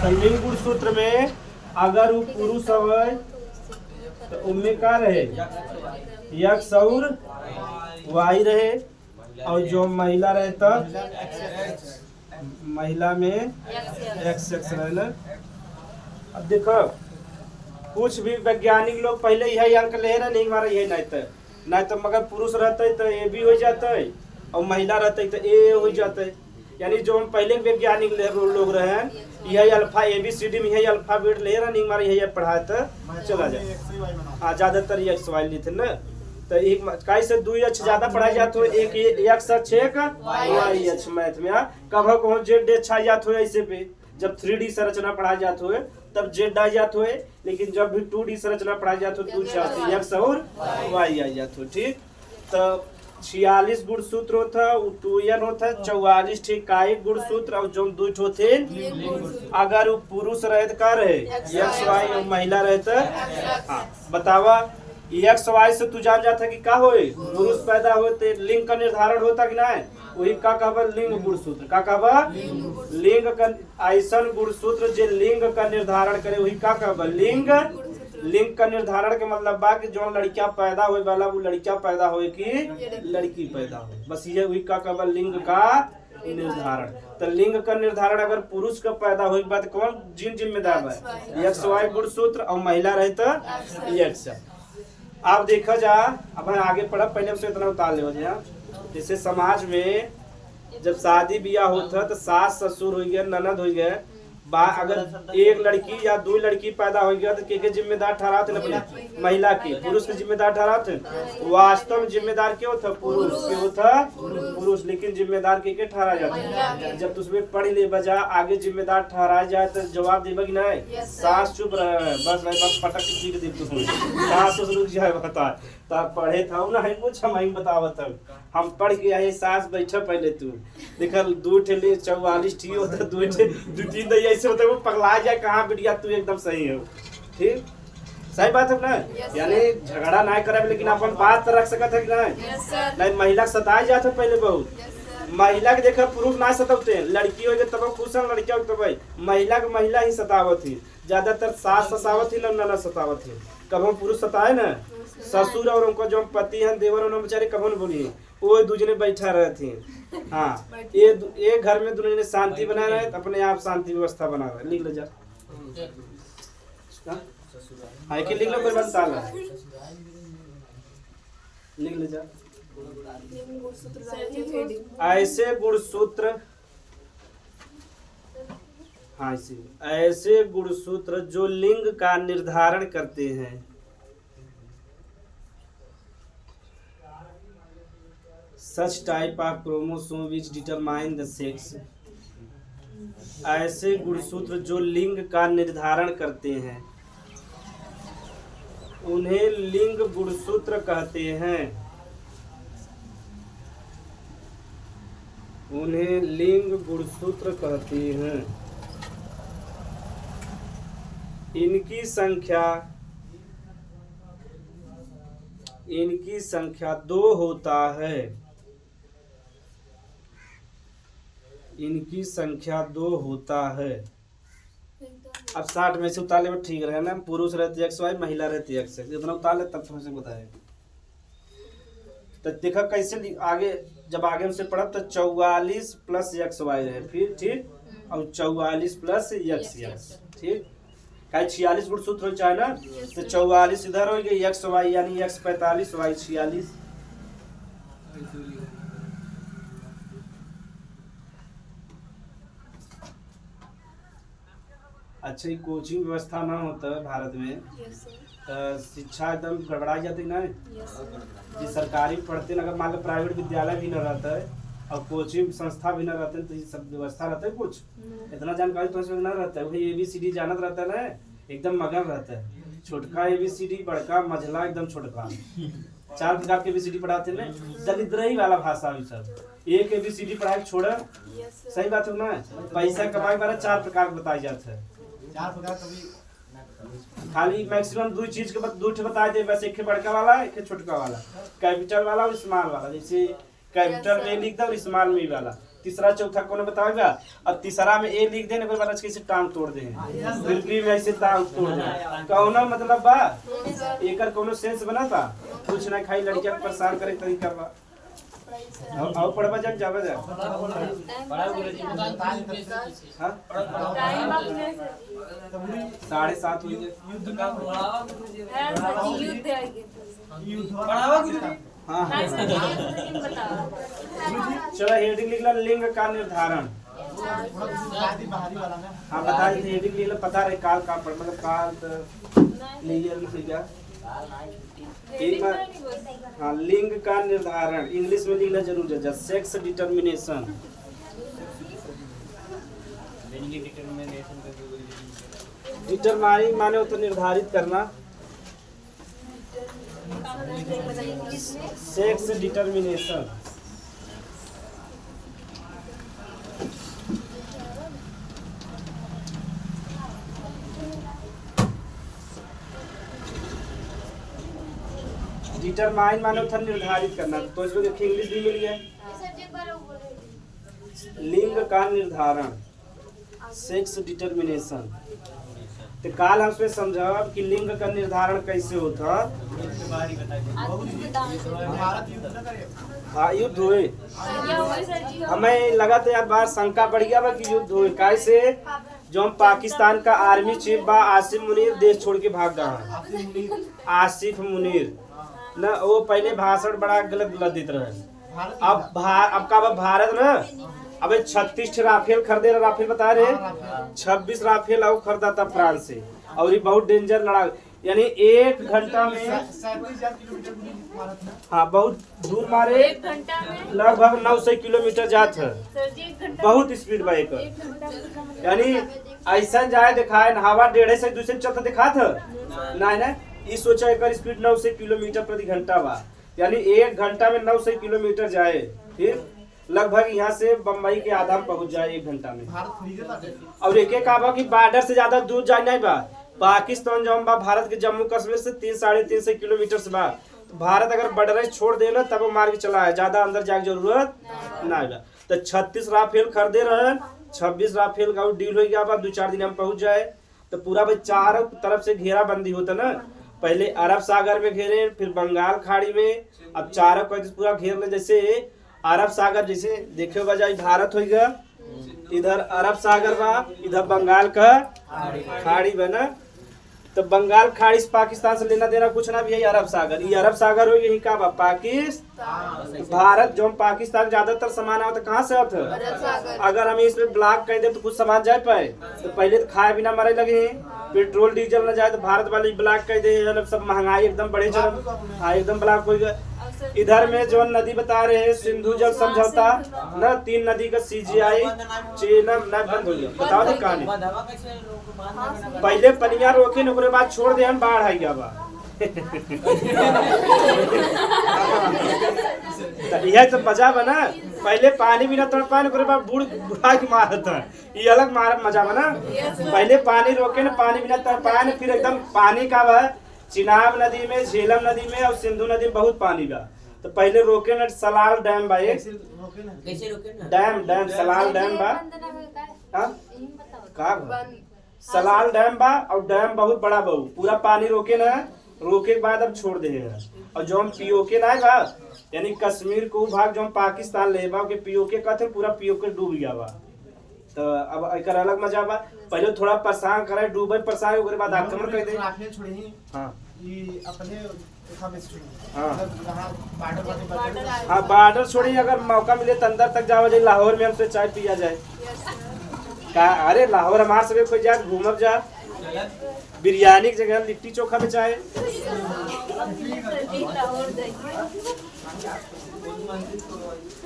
तो लिंग गुणसूत्र में अगर वो पुरुष है तो उनमें का रहे x और y रहे और जो महिला रहे तो महिला में x रहे ना। अब देखो कुछ भी वैज्ञानिक लोग पहले यही अंक ले रहे नहीं हमारा यही नहीं तो मगर पुरुष रहते तो ए भी हो जाते और महिला रहते तो ए हो जाते। यानी जो हम पहले वैज्ञानिक लोग रहे यही अल्फा ABCD में यही अल्फाबेट ले रहे नहीं हमारा यही पढ़ाए तो चला जाए। हाँ ज्यादातर ये एक्स वाई लेते ना। तो एक कैसे 2 अक्ष ज्यादा पढ़ाई जाते हो एक एक्स अक्ष एक वाई अक्ष मैथ में। कब कहो जेड अच्छा जाते हो ऐसे पे जब 3D संरचना पढ़ाई जाते हुए तब जेड आ जाते हुए। लेकिन जब भी 2D संरचना पढ़ाई जाते हो 2 चाहते एक्स और वाई आ जाते हो। ठीक तो 46 गुणसूत्र होता 2n होता 44 ठीक कायिक गुणसूत्र और जो 2 होते अगर वो पुरुष रहे तो का रहे एक्स वाई और महिला रहे तो। हाँ बतावा एक्स वाई से तू जान जाता कि का होए पुरुष पैदा होते लिंग का निर्धारण होता कि नहीं वही का कहबा लिंग गुणसूत्र का कहबा लिंग का ऐसन गुणसूत्र जे लिंग का निर्धारण करे वही का कहबा लिंग। लिंग का निर्धारण के मतलब बा कि जो लड़का पैदा होए वाला वो लड़का पैदा होए कि लड़की पैदा हो। बस ये वही का कहबा लिंग का निर्धारण। तो लिंग का निर्धारण अगर पुरुष का पैदा होए बात कौन जिन जिम्मेदार है एक्स वाई गुणसूत्र और महिला रहे तो एक्स। आप देखा जा अब आगे पढ़ा पहले से इतना उतार ले जा। जैसे समाज में जब शादी ब्याह होता तो सास ससुर हो गया ननद हो गया अगर एक लड़की या 2 लड़की पैदा हो गया तो के जिम्मेदार ठहराते अपने महिला की पुरुष के जिम्मेदार ठहराते। वास्तव में जिम्मेदार क्यों था पुरुष क्यों था पुरुष लेकिन जिम्मेदार के ठहरा जाता है। जब तुझमें पढ़ ले बजा आगे जिम्मेदार ठहराया जाए तो जवाब देगा कि नहीं सास चुप रहे बस नहीं बस पटक चीख दे तू सास रुक जाए बता तब पढ़े था ना है कुछ हम बतावत हम पढ़ के आए सास बैठा पहले तू देखा 2 ठेले 44 ठीक होता 2-3 दही ऐसे होता वो पगला जाए कहाँ बिटिया तू एकदम सही हो। ठीक सही बात है ना। यानी झगड़ा ना करे लेकिन अपन बात तो रख सकत है कि नहीं महिला सताए जाते पहले बहुत महिला के देखा पुरुष ना सताते लड़की हो तब खुश है लड़किया हो तब महिला के महिला ही सतावत ही ज्यादातर सास सतावत ही नन्ना सतावत ही कब हम पुरुष सताए ना ससुर और उनको जो पति हैं देवर उन्होंने बेचारे कब न बोली वो दूसरे बैठा रहे थे। हाँ ये घर में दोनों ने शांति बना रहे अपने आप शांति व्यवस्था बना रहे। लिख लो जा हाँ एक लिख लो कोई बनता लिख लो जा। ऐसे गुणसूत्र हाँ ऐसे गुणसूत्र जो लिंग का निर्धारण करते हैं such type of chromosome which determine the sex। ऐसे गुणसूत्र जो लिंग का निर्धारण करते हैं उन्हें लिंग गुणसूत्र कहते हैं। उन्हें लिंग गुणसूत्र कहते हैं। इनकी संख्या 2 होता है। इनकी संख्या 2 होता है। अब 60 में से उतार ले ठीक रहे ना, पुरुष रहते XY, महिला रहती X। जितना उतार ले तब तुमसे बताए। तो देखा कैसे आगे, जब आगे हमसे पढ़ा तो 44 प्लस XY है, फिर ठीक, और 44 प्लस XX, ठीक। क्या 46 गुणसूत्र हो चाहे ना, तो 44 इधर हो गई XY, यानी X 45, Y 46। अच्छा, ये कोचिंग व्यवस्था ना होता है भारत में तो शिक्षा एकदम गड़बड़ा जाती ना। जी सरकारी पढ़ते ना, अगर मान लो प्राइवेट विद्यालय भी ना रहता है और कोचिंग संस्था भी ना रहते तो ये सब व्यवस्था रहता है कुछ इतना जानकारी तो इसमें ना रहता है। वही ABCD जानत रहता है ना, एकदम मगन रहता है। छोटका ABCD, बड़का मझला, एकदम छोटका 4 प्रकार के ABCD पढ़ाते हैं ना, दलिद्रही वाला भाषा भी सब। एक ABCD पढ़ाई छोड़ा, सही बात है ना। पैसा कमाए वाला 4 प्रकार बताई जाते हैं। 4 प्रकार कभी खाली मैक्सिमम 2 चीज के बाद 2 बता दे बस, एक बड़का वाला, एक छोटका वाला, कैपिटल वाला और स्मॉल वाला। जैसे कैपिटल में लिख दो और स्मॉल में वाला। तीसरा चौथा कौन बताएगा, और तीसरा में A लिख देने कोई बात कैसे टांग तोड़ दे, फिर भी में ऐसे टांग तोड़ दे। कौनो मतलब बा एकर कोनो सेंस बना था कुछ ना। खाई लड़कियां परेशान करे तरीका बा। और पढ़वा जान जावे जा। बड़ा गुरुजी हां 7:30 हुई है। युद्ध का बढ़ावा गुरुजी युद्ध बढ़ावा गुरुजी। हाँ चलो हेडिंग लिख लो, लिंग का निर्धारण। बाहरी वाला ना। हाँ बता दी हेडिंग लिख लो, पता रहे काल का पढ़ मतलब काल तो लिख गया। हाँ लिंग का निर्धारण इंग्लिश में लिखना जरूर है, सेक्स डिटर्मिनेशन। डिटरमाइन माने तो निर्धारित करना, सेक्स डिटर्मिनेशन। डिटरमाइन माने था निर्धारित करना, तो इसमें देखिए इंग्लिश भी मिल गया। लिंग का निर्धारण, सेक्स डिटर्मिनेशन। तो काल हम उसमें समझा कि लिंग का निर्धारण कैसे होता। हाँ युद्ध हुए, हमें लगा था यार बार शंका बढ़ गया कि युद्ध हुए कैसे। जो हम पाकिस्तान का आर्मी चीफ बा आसिफ मुनीर देश छोड़ के भाग गया। आसिफ मुनीर न वो पहले भाषण बड़ा गलत देते रहे। अब का भारत ना अबे 36 राफेल खरीदे, राफेल बता रहे 26 राफेल और खरीदा था फ्रांस से, और ये बहुत डेंजर लड़ा, यानी 1 घंटा में 37,000 किलोमीटर। हाँ बहुत दूर मारे, लगभग 900 किलोमीटर जात है, बहुत स्पीड बाइक। यानी ऐसा जाए दिखाए हवा 150 से दूसरे चलता दिखा था ना, इस सोचा एक स्पीड 900 किलोमीटर प्रति घंटा बा, यानी 1 घंटा में 900 किलोमीटर जाए, फिर लगभग यहाँ से बम्बई के आधा में पहुंच जाए 1 घंटा में। और एक कि बॉर्डर से ज्यादा दूर जाए नहीं बा। पाकिस्तान जो बा भारत के जम्मू कश्मीर से 300-350 किलोमीटर से बा। तो भारत अगर बॉर्डर छोड़ दे ना तब वो मार के चला है, ज्यादा अंदर जाए जरूरत नहीं बा। तो 36 राफेल खरीदे रहे, 26 राफेल का डील हो गया बा, 2-4 दिन में पहुंच जाए। तो पूरा भाई चारों तरफ से घेराबंदी होता ना, पहले अरब सागर में घेरे, फिर बंगाल खाड़ी में, अब चारों को पूरा घेर ले। जैसे अरब सागर जैसे देखे बजाय भारत हो गया, इधर अरब सागर बा, इधर बंगाल का खाड़ी बना। तो बंगाल खाड़ी से पाकिस्तान से लेना देना कुछ ना भी है। अरब सागर, ये अरब सागर हो यही का बा पाकिस्तान। भारत जो पाकिस्तान ज्यादातर सामान आता कहाँ से आता, अगर हम इसमें ब्लॉक कर दे तो कुछ सामान जा पाए। तो पहले तो खाए बिना मरे लगे, पेट्रोल डीजल न जाए तो भारत वाले ब्लॉक कर दे, सब महंगाई एकदम बढ़े चल। हाँ एकदम ब्लॉक हो गया। इधर में जो नदी बता रहे हैं सिंधु जल समझौता न, 3 नदी का CGI चेनम न बंद हो गया। बताओ तो कहानी, पहले पनिया रोके न बाद छोड़ दे, हम बाढ़ आ गया बा। यह तो मजा बना। पहले पानी भी ना तड़पाए ओकरे बाद बुढ़ा के मारत है, ये अलग मार मजा बना। पहले पानी रोके ना, पानी बिना तड़पाए ना, फिर एकदम पानी का है चिनाब नदी में, झेलम नदी में और सिंधु नदी में बहुत पानी बा। तो पहले रोके ना सलाल डैम बा, एक कैसे रोके ना? डैम सलाल डैम बा। हाँ? का बा? सलाल डैम बा और डैम बहुत बड़ा बा, पूरा पानी रोके ना, रोके के बाद अब छोड़ दे है। और जो हम पीओके ना बा, यानी कश्मीर को भाग जो हम पाकिस्तान ले बा के पीओके कहते पूरा पीओके डूब गया बा। तो अब एकर अलग मजा बा, पहले थोड़ा परेशान करे, डूबे परेशान ओकरे बाद आक्रमण कर दे। आखिर छोड़ी हां ये अपने रेखा में छोड़ी। हाँ। मतलब जहाँ बॉर्डर वाले हाँ बॉर्डर छोड़ी, अगर मौका मिले तो अंदर तक जाओ जाए, लाहौर में हमसे चाय पिया जाए का। अरे लाहौर हमारे सब कोई जाए घूमब जा, बिरयानी की जगह लिट्टी चोखा में चाहे।